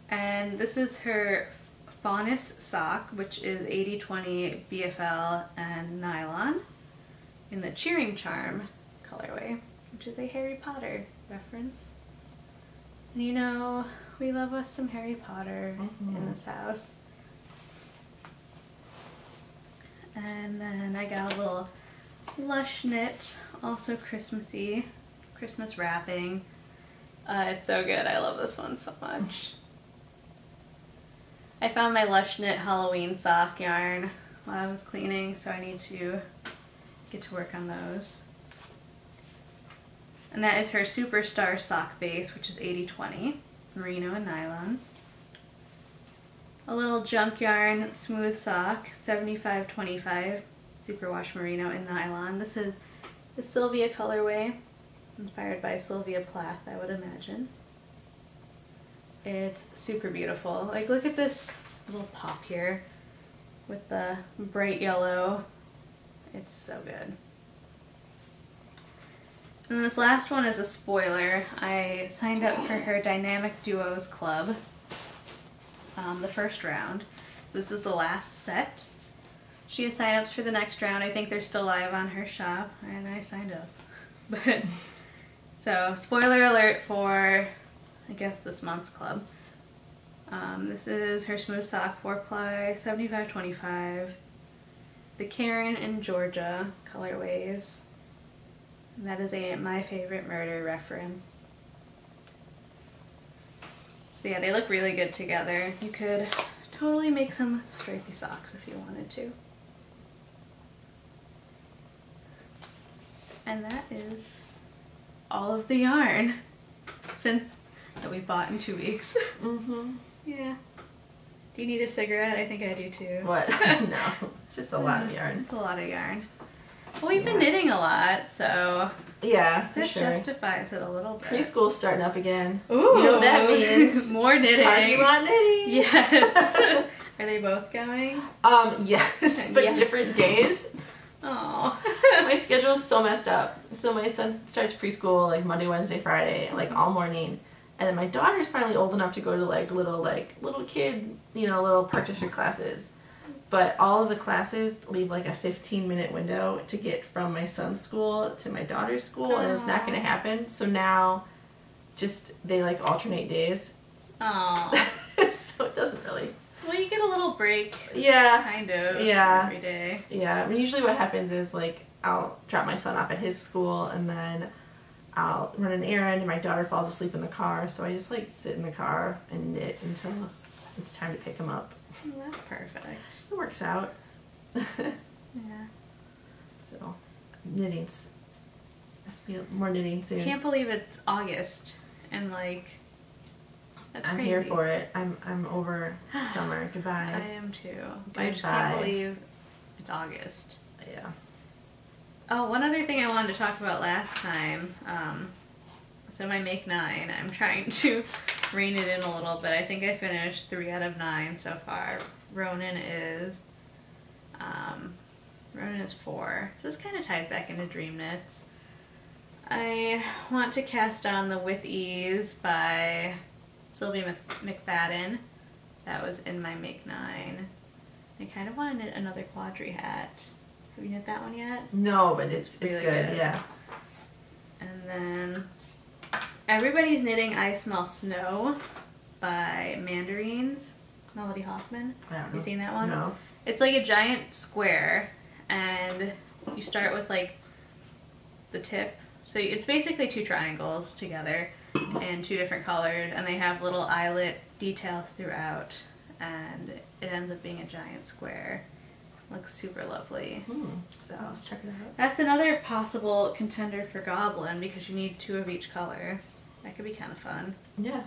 And this is her Faunus sock, which is 80/20 BFL and nylon in the Cheering Charm colorway, which is a Harry Potter reference. And you know, we love us some Harry Potter in this house. And then I got a little Lush knit, also Christmassy, Christmas wrapping. It's so good. I love this one so much. I found my Lush knit Halloween sock yarn while I was cleaning, so I need to get to work on those. And that is her Superstar sock base, which is 80/20. merino and nylon. A little junk yarn smooth sock, 75/25 superwash merino and nylon. This is the Sylvia colorway, inspired by Sylvia Plath, I would imagine. It's super beautiful. Like, look at this little pop here with the bright yellow. It's so good. And this last one is a spoiler. I signed up for her Dynamic Duos Club, the first round. This is the last set. She has sign-ups for the next round. I think they're still live on her shop, and I signed up. But so, spoiler alert for, I guess, this month's club. This is her smooth sock 4-ply, 75/25. The Karen and Georgia colorways. And that is a My Favorite Murder reference. So yeah, they look really good together. You could totally make some stripy socks if you wanted to. And that is all of the yarn since that we bought in 2 weeks. Mm-hmm. Yeah. Do you need a cigarette? I think I do too. What? No, it's just a lot of yarn. It's a lot of yarn. Well, we've been knitting a lot, so yeah, for that sure. justifies it a little bit. Preschool's starting up again. Ooh, you know what that means? More knitting. Parking lot knitting. Yes. Are they both going? Yes, but Yes. different days. Oh. My schedule's so messed up. So my son starts preschool like Monday, Wednesday, Friday, like all morning. And then my daughter's finally old enough to go to little kid, little purchaser classes. But all of the classes leave like a 15-minute window to get from my son's school to my daughter's school, and it's not going to happen. So now just they like alternate days. Oh. So it doesn't really. Well, you get a little break. Yeah. Kind of. Yeah. Every day. Yeah. I mean, usually what happens is like I'll drop my son off at his school, and then I'll run an errand, and my daughter falls asleep in the car. So I just like sit in the car and knit until it's time to pick him up. Well, that's perfect. It works out. Yeah. So, knitting's. Must be more knitting soon. Can't believe it's August and like. That's I'm crazy. here for it. I'm over summer. Goodbye. I am too. I just can't believe it's August. Yeah. Oh, one other thing I wanted to talk about last time. So my Make 9, I'm trying to rein it in a little bit. I think I finished 3 out of 9 so far. Ronin is 4. So this kind of ties back into Dream Knits. I want to cast on the With Ease by Sylvia McFadden. That was in my Make 9. I kind of want to knit another quadri hat. Have you knit that one yet? No, but it's really good. Yeah. And then Everybody's Knitting I Smell Snow by Mandarines, Melody Hoffman. I don't know. You seen that one? No. It's like a giant square, and you start with like the tip. So it's basically 2 triangles together in 2 different colors, and they have little eyelet details throughout, and it ends up being a giant square. Looks super lovely. So let's check it out. that's another possible contender for Goblin because you need 2 of each color. That could be kind of fun. Yeah.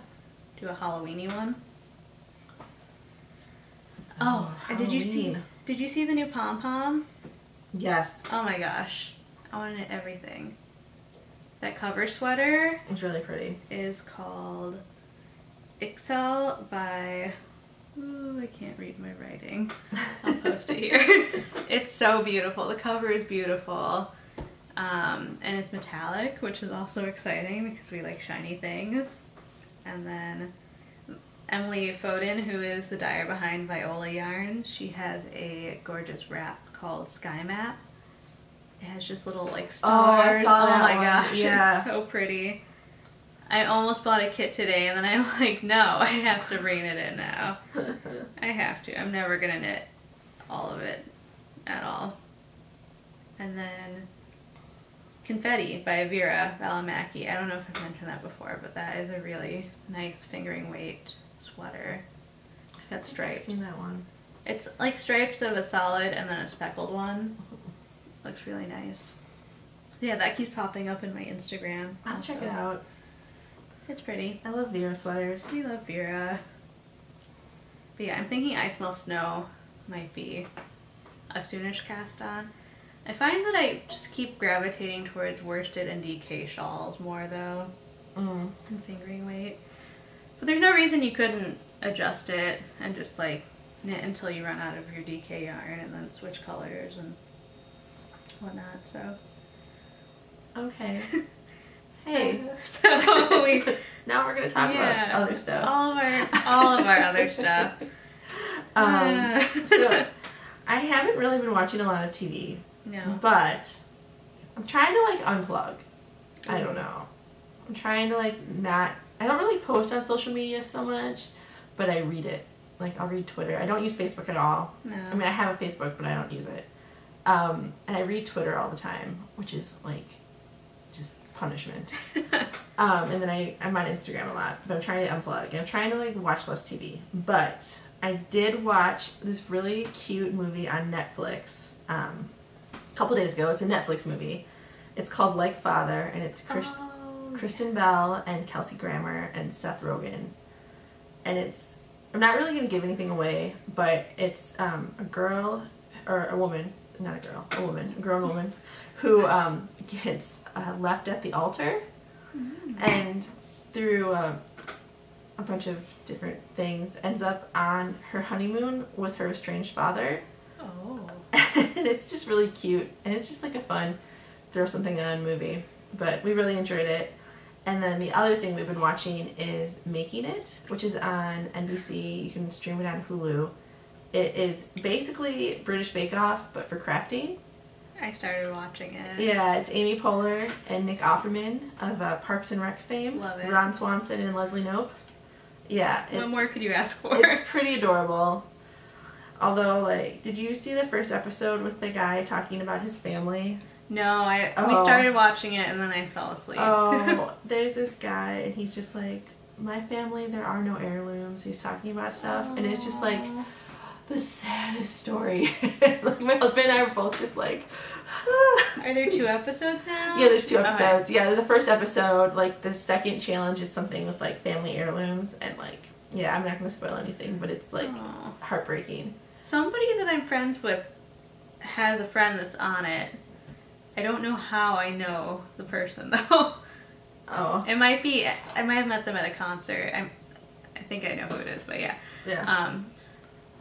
Do a Halloweeny one. Oh, and did you see the new pom pom? Yes. Oh my gosh, I want to knit everything. That cover sweater It's really pretty. is called Ixel by. Ooh, I can't read my writing. I'll post it here. It's so beautiful. The cover is beautiful. And it's metallic, which is also exciting because we like shiny things. And then Emily Foden, who is the dyer behind Viola Yarn, she has a gorgeous wrap called Sky Map. It has just little like stars. I saw that my one. gosh, Yeah. it's so pretty. I almost bought a kit today, and then I'm like, no, I have to rein it in now. I have to. I'm never gonna knit all of it at all. And then Confetti by Vera Valimaki. I don't know if I've mentioned that before, but that is a really nice fingering weight sweater. It's got stripes. I've seen that one. It's like stripes of a solid and then a speckled one. Looks really nice. Yeah, that keeps popping up in my Instagram. I'll check it out. It's pretty. I love Vera sweaters. We love Vera. But yeah, I'm thinking I Smell Snow might be a soonish cast on. I find that I just keep gravitating towards worsted and DK shawls more though. And fingering weight. But there's no reason you couldn't adjust it and just like knit until you run out of your DK yarn and then switch colors and whatnot, so. Okay. Hey. So now we're gonna talk about other stuff. All of our other stuff. So I haven't really been watching a lot of TV. No. But I'm trying to like unplug. I don't know. I'm trying to like not. I don't really post on social media so much, but I read it. Like I'll read Twitter. I don't use Facebook at all. No. I mean I have a Facebook, but I don't use it. And I read Twitter all the time, which is like just punishment. And then I'm on Instagram a lot, but I'm trying to unplug. And I'm trying to like watch less TV. But I did watch this really cute movie on Netflix a couple days ago. It's a Netflix movie. It's called Like Father, and it's Kristen Bell and Kelsey Grammer and Seth Rogen. And it's, I'm not really going to give anything away, but it's a girl, or a woman, not a girl, a woman, a grown woman, who gets left at the altar, and through a bunch of different things ends up on her honeymoon with her estranged father. Oh. And it's just really cute, and it's just like a fun throw something on movie, but we really enjoyed it. And then the other thing we've been watching is Making It, which is on NBC. You can stream it on Hulu. It is basically British Bake Off, but for crafting. I started watching it. Yeah, it's Amy Poehler and Nick Offerman of Parks and Rec fame. Love it. Ron Swanson and Leslie Knope. Yeah. What more could you ask for? It's pretty adorable. Although, like, did you see the first episode with the guy talking about his family? No, we started watching it and then I fell asleep. Oh, there's this guy and he's just like, my family, there are no heirlooms. He's talking about stuff, and it's just like the saddest story. Like my husband and I are both just like, Are there 2 episodes now? Yeah, there's 2 episodes. Okay. Yeah, the first episode, like the second challenge is something with like family heirlooms, and like, yeah, I'm not gonna spoil anything, but it's like heartbreaking. Somebody that I'm friends with has a friend that's on it. I don't know how I know the person though. Oh. It might be, I might have met them at a concert. I think I know who it is, but yeah. Yeah.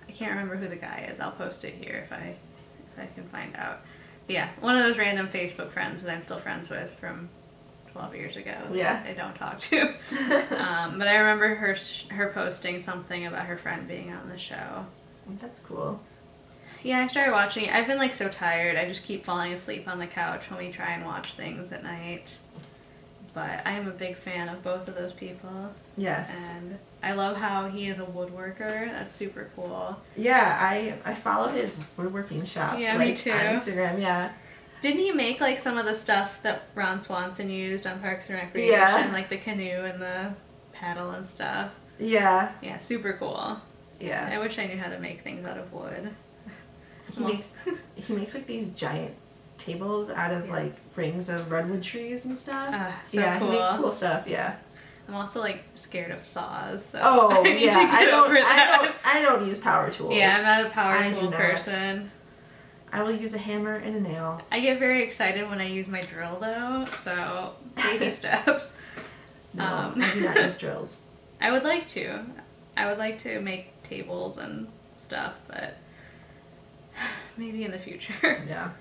I can't remember who the guy is. I'll post it here if I can find out. But yeah, one of those random Facebook friends that I'm still friends with from 12 years ago. Yeah. That I don't talk to. But I remember her posting something about her friend being on the show. That's cool. Yeah, I started watching it. I've been like so tired. I just keep falling asleep on the couch when we try and watch things at night. But I am a big fan of both of those people. Yes. And I love how he is a woodworker. That's super cool. Yeah, I follow his woodworking shop. Yeah, like, me too. On Instagram, yeah. Didn't he make like some of the stuff that Ron Swanson used on Parks and Recreation? Yeah. Like the canoe and the paddle and stuff? Yeah. Yeah, super cool. Yeah. I wish I knew how to make things out of wood. He makes like these giant tables out of like rings of redwood trees and stuff. So yeah, cool. He makes cool stuff. Yeah. I'm also like scared of saws. So oh I need yeah, to get over that. I don't use power tools. Yeah, I'm not a power I tool person. I will use a hammer and a nail. I get very excited when I use my drill though, so baby steps. No, I do not use drills. I would like to. I would like to make tables and stuff, but maybe in the future. Yeah.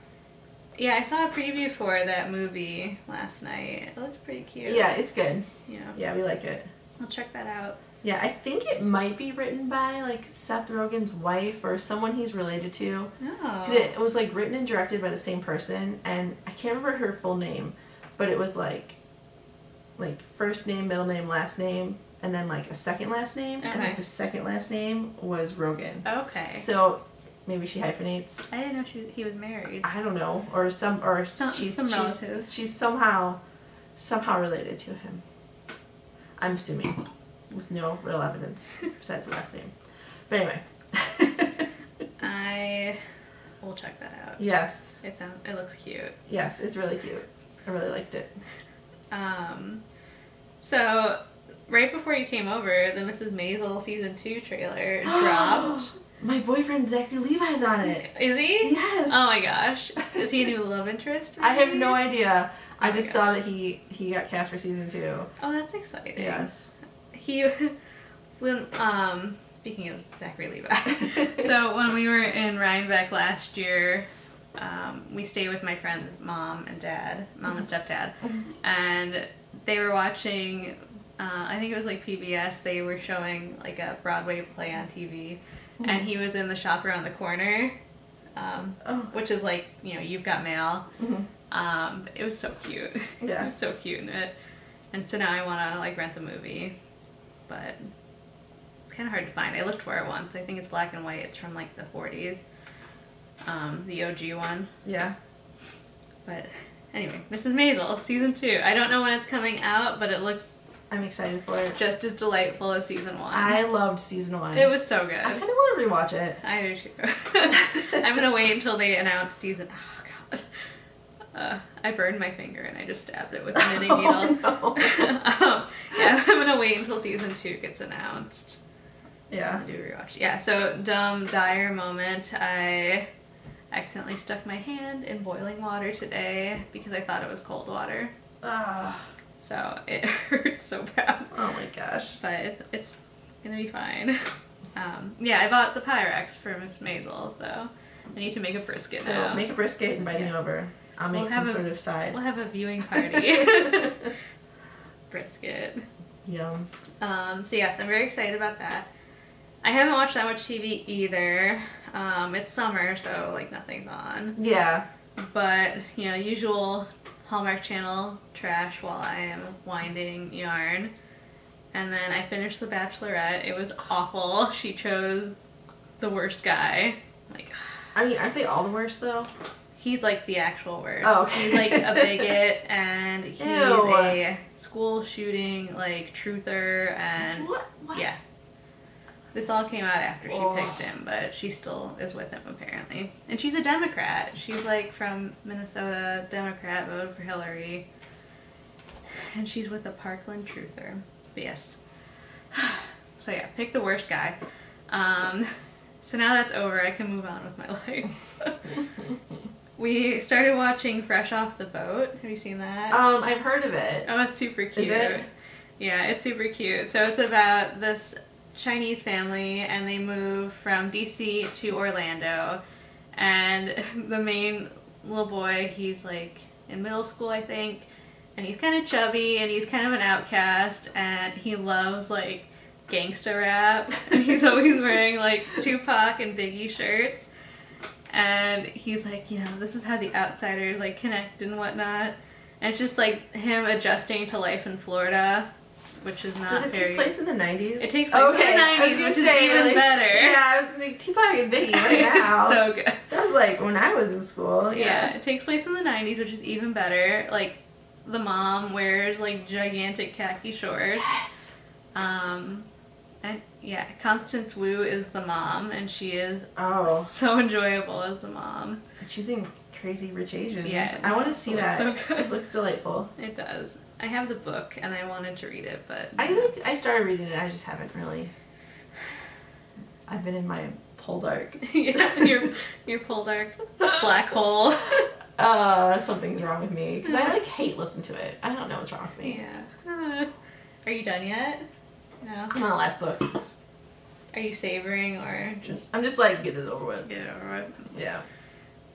Yeah, I saw a preview for that movie last night. It looks pretty cute. Yeah, it's good. Yeah. Yeah, we like it. I'll check that out. Yeah, I think it might be written by like Seth Rogen's wife or someone he's related to. Oh. Because it was like written and directed by the same person, and I can't remember her full name, but it was like first name, middle name, last name, and then like a second last name, and like the second last name was Rogen. Okay. So maybe she hyphenates. I didn't know he was married. I don't know, or some relatives. She's somehow related to him. I'm assuming, with no real evidence besides the last name. But anyway. I will check that out. Yes. It looks cute. Yes, it's really cute. I really liked it. So right before you came over, the Mrs. Maisel season 2 trailer dropped. My boyfriend Zachary Levi's on it. Is he? Yes. Oh my gosh. Is he a new love interest? Maybe? I have no idea. Oh I just saw that he got cast for season 2. Oh, that's exciting. Yes. Speaking of Zachary Levi, so when we were in Rhinebeck last year, we stayed with my friend's mom and stepdad, and they were watching, I think it was like PBS, they were showing like a Broadway play on TV, and he was in the shop around the corner, which is like, you know, You've Got Mail. It was so cute. Yeah. It was so cute in it. And so now I want to like rent the movie, but it's kind of hard to find. I looked for it once. I think it's black and white. It's from like the 40s. The OG one. Yeah. But anyway, Mrs. Maisel, season 2. I don't know when it's coming out, but it looks... I'm excited for it. Just as delightful as season 1. I loved season 1. It was so good. I kind of want to rewatch it. I do too. I'm going to wait until they announce season... Oh, God. I burned my finger and I just stabbed it with a knitting needle. No. Yeah, I'm gonna wait until season 2 gets announced. Yeah. Do a rewatch. Yeah, so dumb, dire moment. I accidentally stuck my hand in boiling water today because I thought it was cold water. So it hurts so bad. Oh my gosh. But it's gonna be fine. Yeah, I bought the Pyrex for Miss Maisel, so I need to make a brisket now. So make a brisket and invite me over. I'll make some sort of side. We'll have a viewing party. Brisket. Yum. So yes, I'm very excited about that. I haven't watched that much TV either. It's summer, so like nothing's on. Yeah. But, you know, usual Hallmark Channel trash while I am winding yarn. And then I finished The Bachelorette. It was awful. She chose the worst guy. Like, I mean, aren't they all the worst though? he's like the actual worst. Oh, okay. He's like a bigot and he's Ew. a school shooting like truther and What? yeah. This all came out after she Oh. picked him, but she still is with him apparently. And she's a Democrat. She's like from Minnesota, Democrat, voted for Hillary. And she's with a Parkland truther. But yes. So yeah, pick the worst guy. So now that's over, I can move on with my life. We started watching Fresh Off the Boat. Have you seen that? I've heard of it. Oh, it's super cute. Is it? Yeah, it's super cute. So it's about this Chinese family and they move from DC to Orlando. And the main little boy, he's like in middle school, I think. And he's kind of chubby and he's kind of an outcast and he loves like gangsta rap. And he's always wearing like Tupac and Biggie shirts. And he's like, you know, this is how the outsiders like connect and whatnot. And it's just like him adjusting to life in Florida, which is not Does it very... take place in the 90s? It takes place in the 90s, which is even like, better. Yeah, I was gonna say Tupac and Biggie right now. So good. That was like when I was in school. Yeah, it takes place in the 90s, which is even better. Like, the mom wears like gigantic khaki shorts. Yes. And yeah, Constance Wu is the mom, and she is Oh. so enjoyable as the mom. She's in Crazy Rich Asians. Yeah, I want to see that. so good. It looks delightful. It does. I have the book, and I wanted to read it, but I started reading it. I just haven't really. I've been in my Poldark. yeah, your Poldark black hole. Something's wrong with me because I like hate listen to it. I don't know what's wrong with me. Yeah. Are you done yet? No. I'm on the last book. Are you savoring or just I'm just like get this over with. get it over with? Yeah.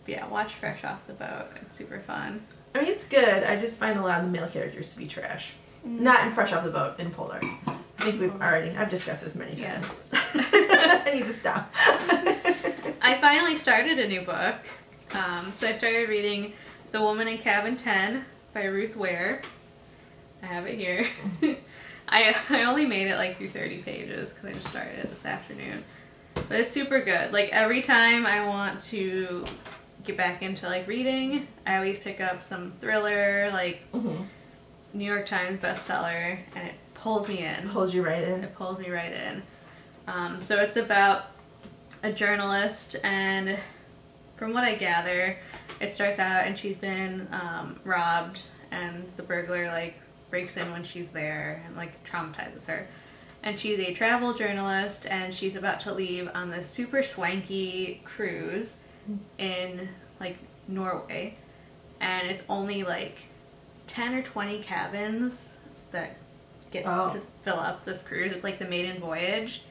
Yeah, watch Fresh Off the Boat. It's super fun. I mean, it's good. I just find a lot of the male characters to be trash. Not in Fresh Off the Boat, in Poldark. I think I've discussed this many times. Yes. I need to stop. I finally started a new book. So I started reading The Woman in Cabin 10 by Ruth Ware. I have it here. I only made it like through 30 pages because I just started it this afternoon. But it's super good. Like every time I want to get back into like reading, I always pick up some thriller, like New York Times bestseller, and it pulls me in. Pulls you right in. It pulls me right in. So it's about a journalist, and from what I gather, it starts out and she's been robbed, and the burglar like breaks in when she's there and like traumatizes her. And she's a travel journalist, and she's about to leave on this super swanky cruise in like Norway, and it's only like 10 or 20 cabins that get to fill up this cruise. It's like the maiden voyage,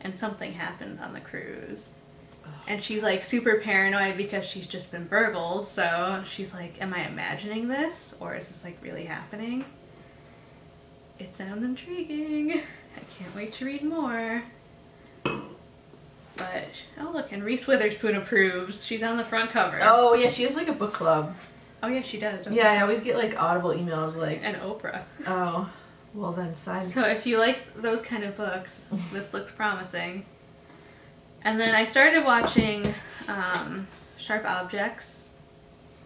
and something happened on the cruise. And she's like super paranoid because she's just been burgled, so she's like, am I imagining this, or is this like really happening? It sounds intriguing. I can't wait to read more. But, oh look, and Reese Witherspoon approves. She's on the front cover. Oh yeah, she has like a book club. Oh yeah, she does. Yeah, I always get like Audible emails like... And Oprah. Oh, well then sign. So if you like those kind of books, this looks promising. And then I started watching Sharp Objects,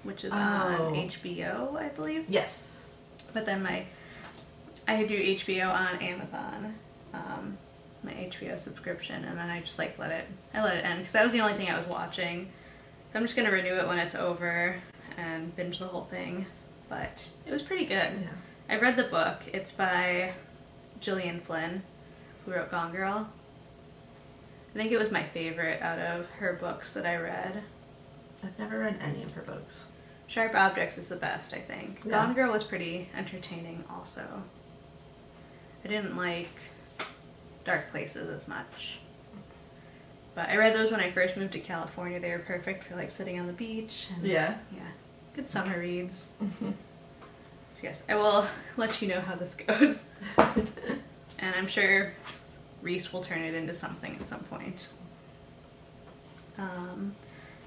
which is on HBO, I believe. Yes. But then I do HBO on Amazon, my HBO subscription, and then I just like let it end because that was the only thing I was watching. So I'm just gonna renew it when it's over and binge the whole thing. But it was pretty good. Yeah. I read the book. It's by Gillian Flynn, who wrote Gone Girl. I think it was my favorite out of her books that I read. I've never read any of her books. Sharp Objects is the best, I think. Yeah. Gone Girl was pretty entertaining also. I didn't like Dark Places as much. But I read those when I first moved to California. They were perfect for like sitting on the beach. And, yeah. Yeah. Good summer reads. Yes, I will let you know how this goes. And I'm sure Reese will turn it into something at some point. Have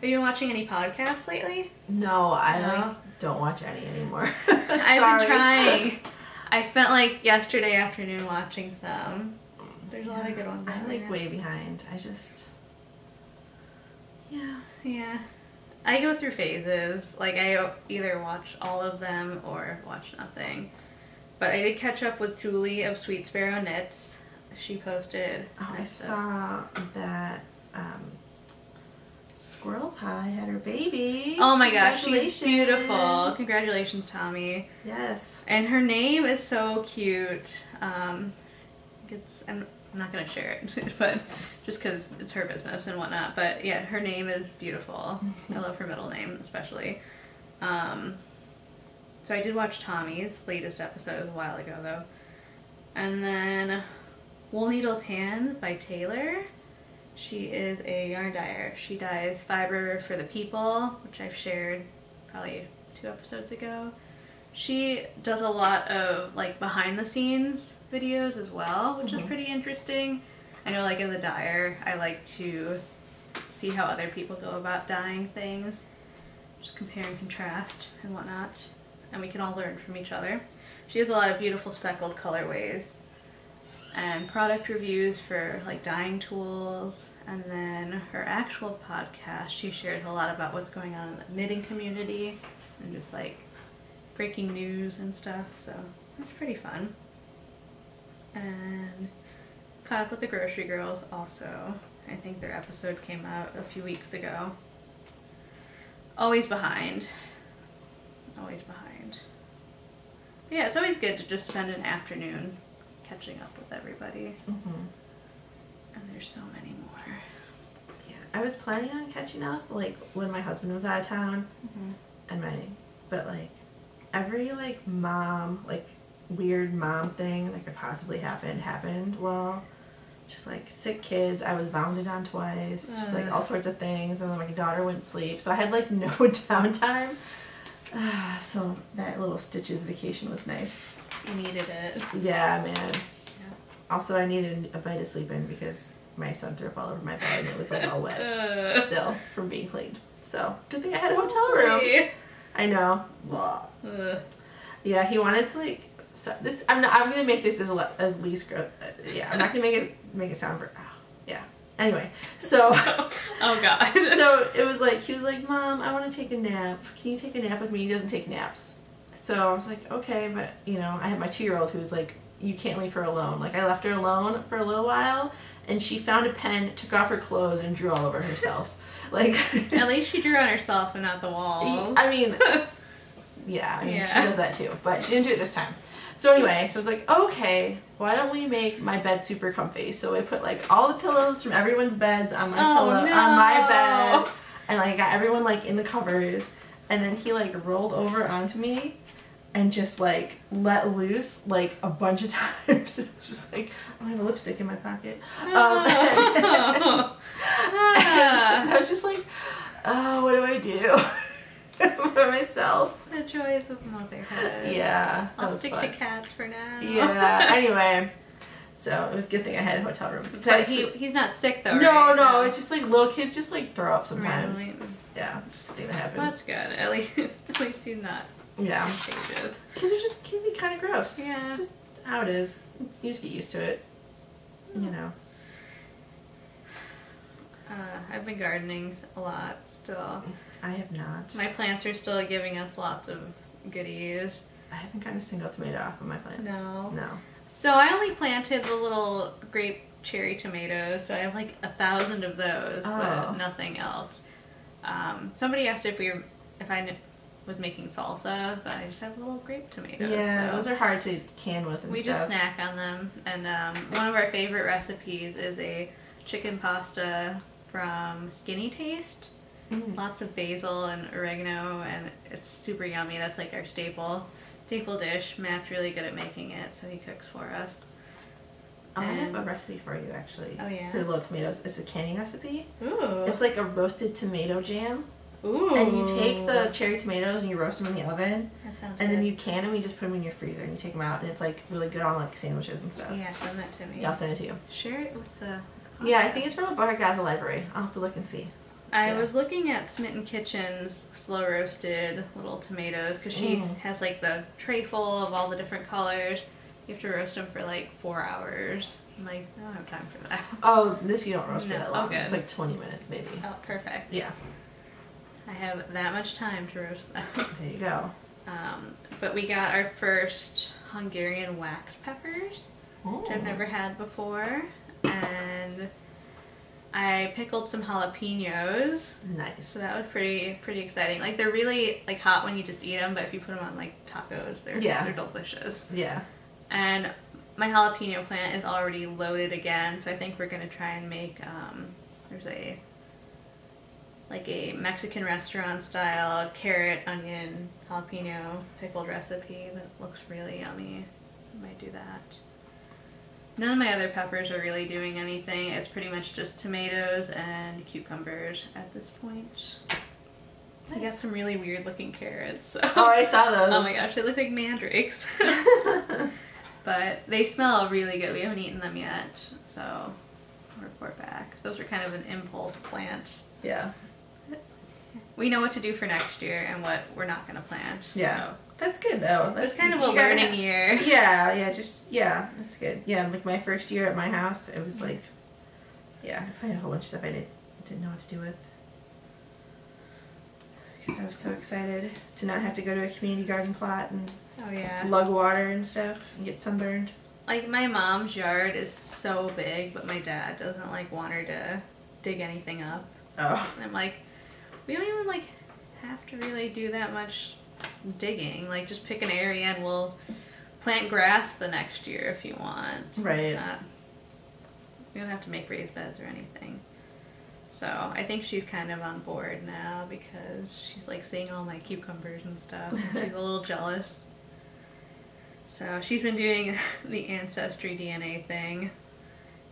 you been watching any podcasts lately? No, I don't watch any anymore. I've been trying. I spent like yesterday afternoon watching some. There's a lot of good ones. I'm like way behind. Yeah. I go through phases. Like I either watch all of them or watch nothing. But I did catch up with Julie of Sweet Sparrow Knits. She posted. Oh, I saw that Squirrel Pie had her baby. Oh my gosh, she's beautiful. Congratulations, Tommy. Yes. And her name is so cute. I'm not going to share it, but just because it's her business and whatnot. But yeah, her name is beautiful. I love her middle name especially. So I did watch Tommy's latest episode a while ago though. And then Wool Needle's Hand by Taylor. She is a yarn dyer. She dyes fiber for the people, which I've shared probably 2 episodes ago. She does a lot of like behind the scenes videos as well, which is pretty interesting. I know like as a dyer, I like to see how other people go about dyeing things, just compare and contrast and whatnot, and we can all learn from each other. She has a lot of beautiful speckled colorways and product reviews for like dyeing tools, and then her actual podcast, she shares a lot about what's going on in the knitting community and just like breaking news and stuff, so it's pretty fun. And caught up with the Grocery Girls also. I think their episode came out a few weeks ago. Always behind. Always behind. But yeah, it's always good to just spend an afternoon catching up with everybody. And there's so many more. Yeah, I was planning on catching up like when my husband was out of town, but like every like mom, like weird mom thing that could possibly happened. Well, just like sick kids, I was vomited on twice, just like all sorts of things, and then my daughter wouldn't sleep, so I had like no downtime. So that little Stitches vacation was nice. You needed it. Yeah, man. Yeah. Also, I needed a bite to sleep in because my son threw up all over my bed and it was like all wet still from being cleaned. So good thing I had a hotel room. I know. Yeah, he wanted to like. So this, I'm gonna make this as least gross. Yeah, I'm not gonna make it sound. Yeah. Anyway, so. Oh God. So it was like he was like, Mom, I want to take a nap. Can you take a nap with me? He doesn't take naps. So I was like, okay, but you know, I have my 2-year-old who's like, you can't leave her alone. Like I left her alone for a little while, and she found a pen, took off her clothes, and drew all over herself. Like. At least she drew on herself and not the walls. I mean, yeah, she does that too, but she didn't do it this time. So anyway, so I was like, okay, why don't we make my bed super comfy? So I put like all the pillows from everyone's beds on my on my bed, and like I got everyone like in the covers, and then he like rolled over onto me and just like let loose like a bunch of times. It was just like, oh, I have a lipstick in my pocket. And I was just like, oh, what do I do? By myself. The joys of motherhood. Yeah. I'll stick to cats for now. Yeah. Anyway, so it was a good thing I had a hotel room. But he's not sick though. No, right? no. It's just like little kids just like throw up sometimes. Right. Yeah, it's just a thing that happens. Well, that's good. At least he's not. Yeah. Contagious. Kids are just can be kind of gross. Yeah. It's just how it is. You just get used to it. You know. I've been gardening a lot still. I have not. My plants are still giving us lots of goodies. I haven't gotten a single tomato off of my plants. No. No. So I only planted the little grape cherry tomatoes, so I have like 1,000 of those, but nothing else. Somebody asked if I was making salsa, but I just have little grape tomatoes. Yeah, so those are hard to can with and we stuff. just snack on them. And one of our favorite recipes is a chicken pasta from Skinny Taste. Lots of basil and oregano, and it's super yummy. That's like our staple dish. Matt's really good at making it, so he cooks for us. I have a recipe for you, actually. Oh, yeah? For little tomatoes. It's a canning recipe. Ooh. It's like a roasted tomato jam. Ooh. And you take the cherry tomatoes and you roast them in the oven. That sounds and good. then you can them, you just put them in your freezer and you take them out, and it's like really good on like sandwiches and stuff. Yeah, send that to me. Yeah, I'll send it to you. Share it with the... Yeah, I think it's from a book I got at the library. I'll have to look and see. I was looking at Smitten Kitchen's slow roasted little tomatoes because she has like the tray full of all the different colors. You have to roast them for like 4 hours. I'm like, I don't have time for that. Oh, this you don't roast for that long. Oh, good. It's like 20 minutes maybe. Oh, perfect. Yeah. I have that much time to roast them. There you go. But we got our first Hungarian wax peppers, which I've never had before. And I pickled some jalapenos. Nice. So that was pretty exciting. Like they're really like hot when you just eat them, but if you put them on like tacos, they're delicious. Yeah. And my jalapeno plant is already loaded again, so I think we're gonna try and make there's a Mexican restaurant style carrot, onion, jalapeno pickled recipe that looks really yummy. I might do that. None of my other peppers are really doing anything. It's pretty much just tomatoes and cucumbers at this point. Nice. I got some really weird looking carrots. So. Oh, I saw those. Oh my gosh, they look like mandrakes. But they smell really good. We haven't eaten them yet, so I'll report back. Those are kind of an impulse plant. Yeah. We know what to do for next year and what we're not going to plant. Yeah. So. That's good though. It's kind of a learning year. Yeah, that's good. Yeah, like my first year at my house, it was like, I had a whole bunch of stuff I didn't know what to do with. Because I was so excited to not have to go to a community garden plot and lug water and stuff and get sunburned. Like my mom's yard is so big, but my dad doesn't want her to dig anything up. Oh. And I'm like, we don't even have to really do that much digging. Just pick an area and we'll plant grass the next year if you want. Right. We don't have to make raised beds or anything. So I think she's kind of on board now because she's seeing all my cucumbers and stuff. She's a little jealous. So she's been doing the ancestry DNA thing.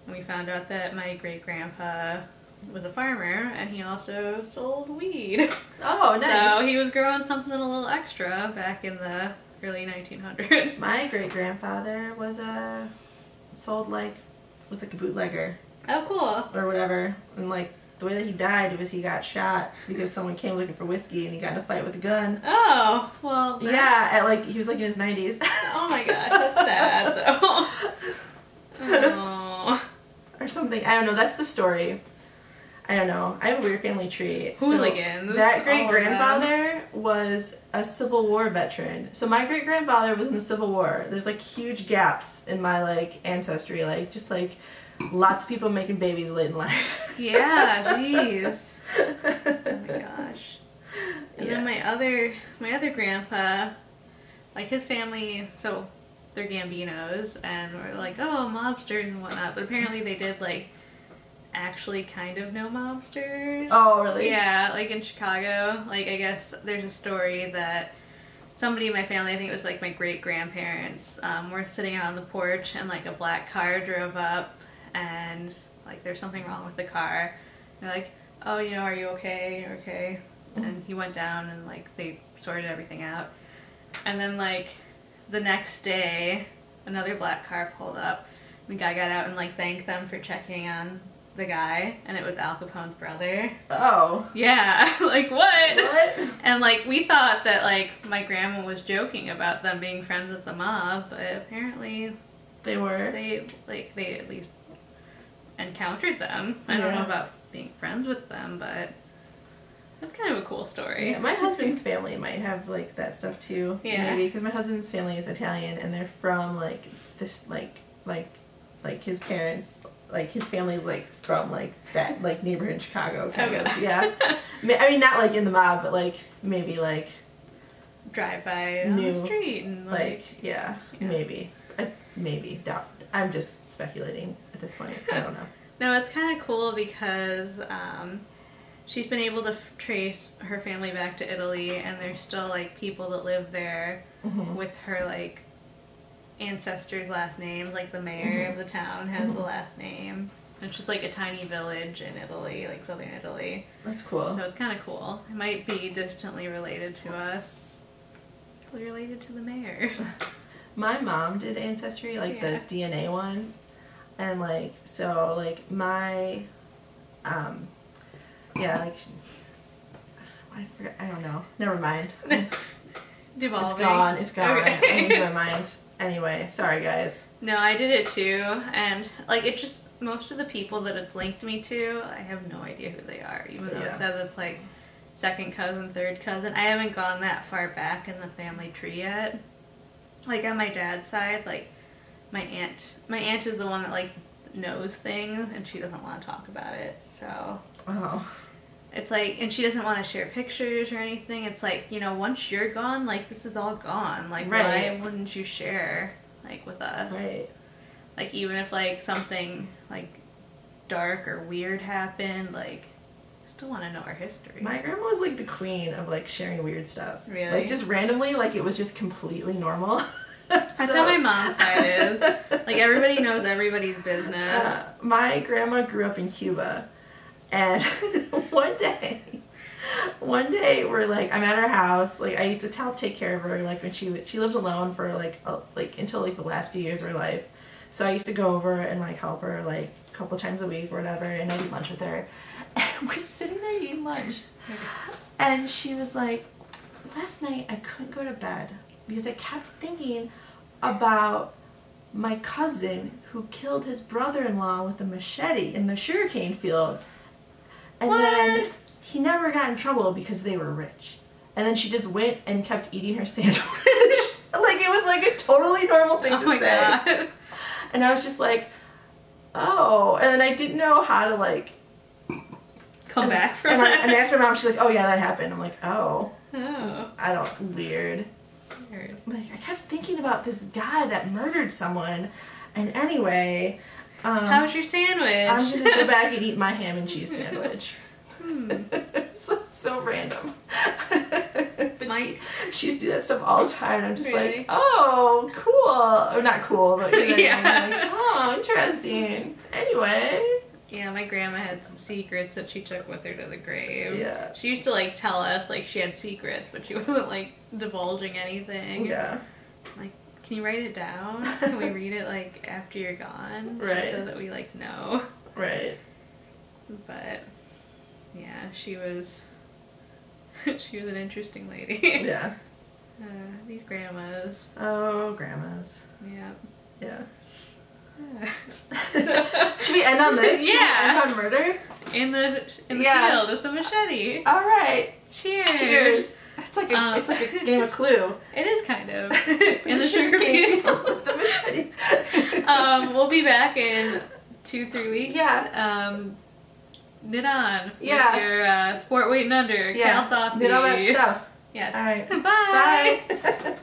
And we found out that my great-grandpa was a farmer and he also sold weed. Oh, nice. So he was growing something a little extra back in the early 1900s. My great-grandfather was sold was like a bootlegger. Oh, cool. Or whatever. And the way that he died was he got shot because someone came looking for whiskey and he got in a fight with a gun. Oh, well. Yeah, he was in his 90s. Oh my gosh, that's sad though. Oh. Or something. I don't know. That's the story. I don't know. I have a weird family tree. Hooligans. So that great-grandfather was a Civil War veteran. So my great-grandfather was in the Civil War. There's huge gaps in my ancestry. Lots of people making babies late in life. Yeah, jeez. Oh my gosh. And then my other grandpa, his family, so they're Gambinos, and we're like, oh, mobsters and whatnot. But apparently they did, like, actually kind of know mobsters. Oh, really? Yeah, like in Chicago. Like, I guess there's a story that somebody in my family, I think it was like my great-grandparents, were sitting out on the porch and like a black car drove up and like there's something wrong with the car. And they're like, oh, you know, are you okay? You're okay? And he went down and like they sorted everything out. And then like the next day, another black car pulled up. The guy got out and like thanked them for checking on the guy, and it was Al Capone's brother. Oh. Yeah, like what? What? And like we thought that like my grandma was joking about them being friends with the mob, but apparently They were. they at least encountered them. I don't know about being friends with them, but that's kind of a cool story. Yeah, my husband's family might have like that stuff too. Yeah. Maybe because my husband's family is Italian and they're from like this like his parents, like his family like from like that like neighborhood in Chicago kind of. Yeah. I mean not like in the mob, but like maybe like drive by on the street and like yeah. Maybe doubt. I'm just speculating at this point. I don't know. No, it's kind of cool because she's been able to trace her family back to Italy, and there's still like people that live there with her like ancestors' last names. Like the mayor of the town has the last name. It's just like a tiny village in Italy, like southern Italy. That's cool. So it's kind of cool. It might be distantly related to us. Related to the mayor. My mom did Ancestry, like the DNA one, and like so like my like I forgot, I don't know. Never mind. Devolving. It's gone. Okay. I lose my mind. Anyway, sorry guys. No, I did it too, and like it just most of the people that it's linked me to, I have no idea who they are, even though it says it's like second cousin, third cousin. I haven't gone that far back in the family tree yet. Like on my dad's side, like my aunt is the one that like knows things, and she doesn't want to talk about it. So it's like, and she doesn't want to share pictures or anything. It's like, you know, once you're gone, like this is all gone. Like why wouldn't you share like with us? Right. Like even if like something like dark or weird happened, like I still want to know our history. My grandma was like the queen of like sharing weird stuff. Really? Like just randomly, like it was just completely normal. That's how my mom's side is. Like everybody knows everybody's business. My grandma grew up in Cuba, and one day we're like, I'm at her house. Like I used to help take care of her. Like when she lived alone for like until like the last few years of her life. So I used to go over and like help her like a couple times a week or whatever, and I'd eat lunch with her. And we're sitting there eating lunch, and she was like, last night I couldn't go to bed because I kept thinking about my cousin who killed his brother-in-law with a machete in the sugarcane field. And then he never got in trouble because they were rich. And then she just went and kept eating her sandwich. Like it was like a totally normal thing to say. God. And I was just like, oh. And then I didn't know how to like come back from that. And I asked my mom, she's like, oh yeah, that happened. I'm like, oh. I don't, weird. Like I kept thinking about this guy that murdered someone. And anyway, how's your sandwich? I'm gonna go back and eat my ham and cheese sandwich. So random. But she used to do that stuff all the time, and I'm just like, oh, cool. Or not cool, but you know what I mean? Like, oh, interesting. Anyway. Yeah, my grandma had some secrets that she took with her to the grave. Yeah. She used to like tell us like she had secrets, but she wasn't like divulging anything. Yeah. Like, can you write it down? Can we read it like after you're gone? Right. Just so that we like know. Right. But yeah, she was an interesting lady. Yeah. These grandmas. Oh, grandmas. Yeah. Yeah. Should we end on this? Yeah. Should we end on murder? In the field with the machete. All right. Cheers. Cheers. It's like a game of Clue. It is kind of. In the sugar field with the machete. We'll be back in 2-3 weeks. Yeah. Knit on. Yeah. With your sport weight and under. Cal sausage. Knit all that stuff. Yes. All right. Bye. Bye.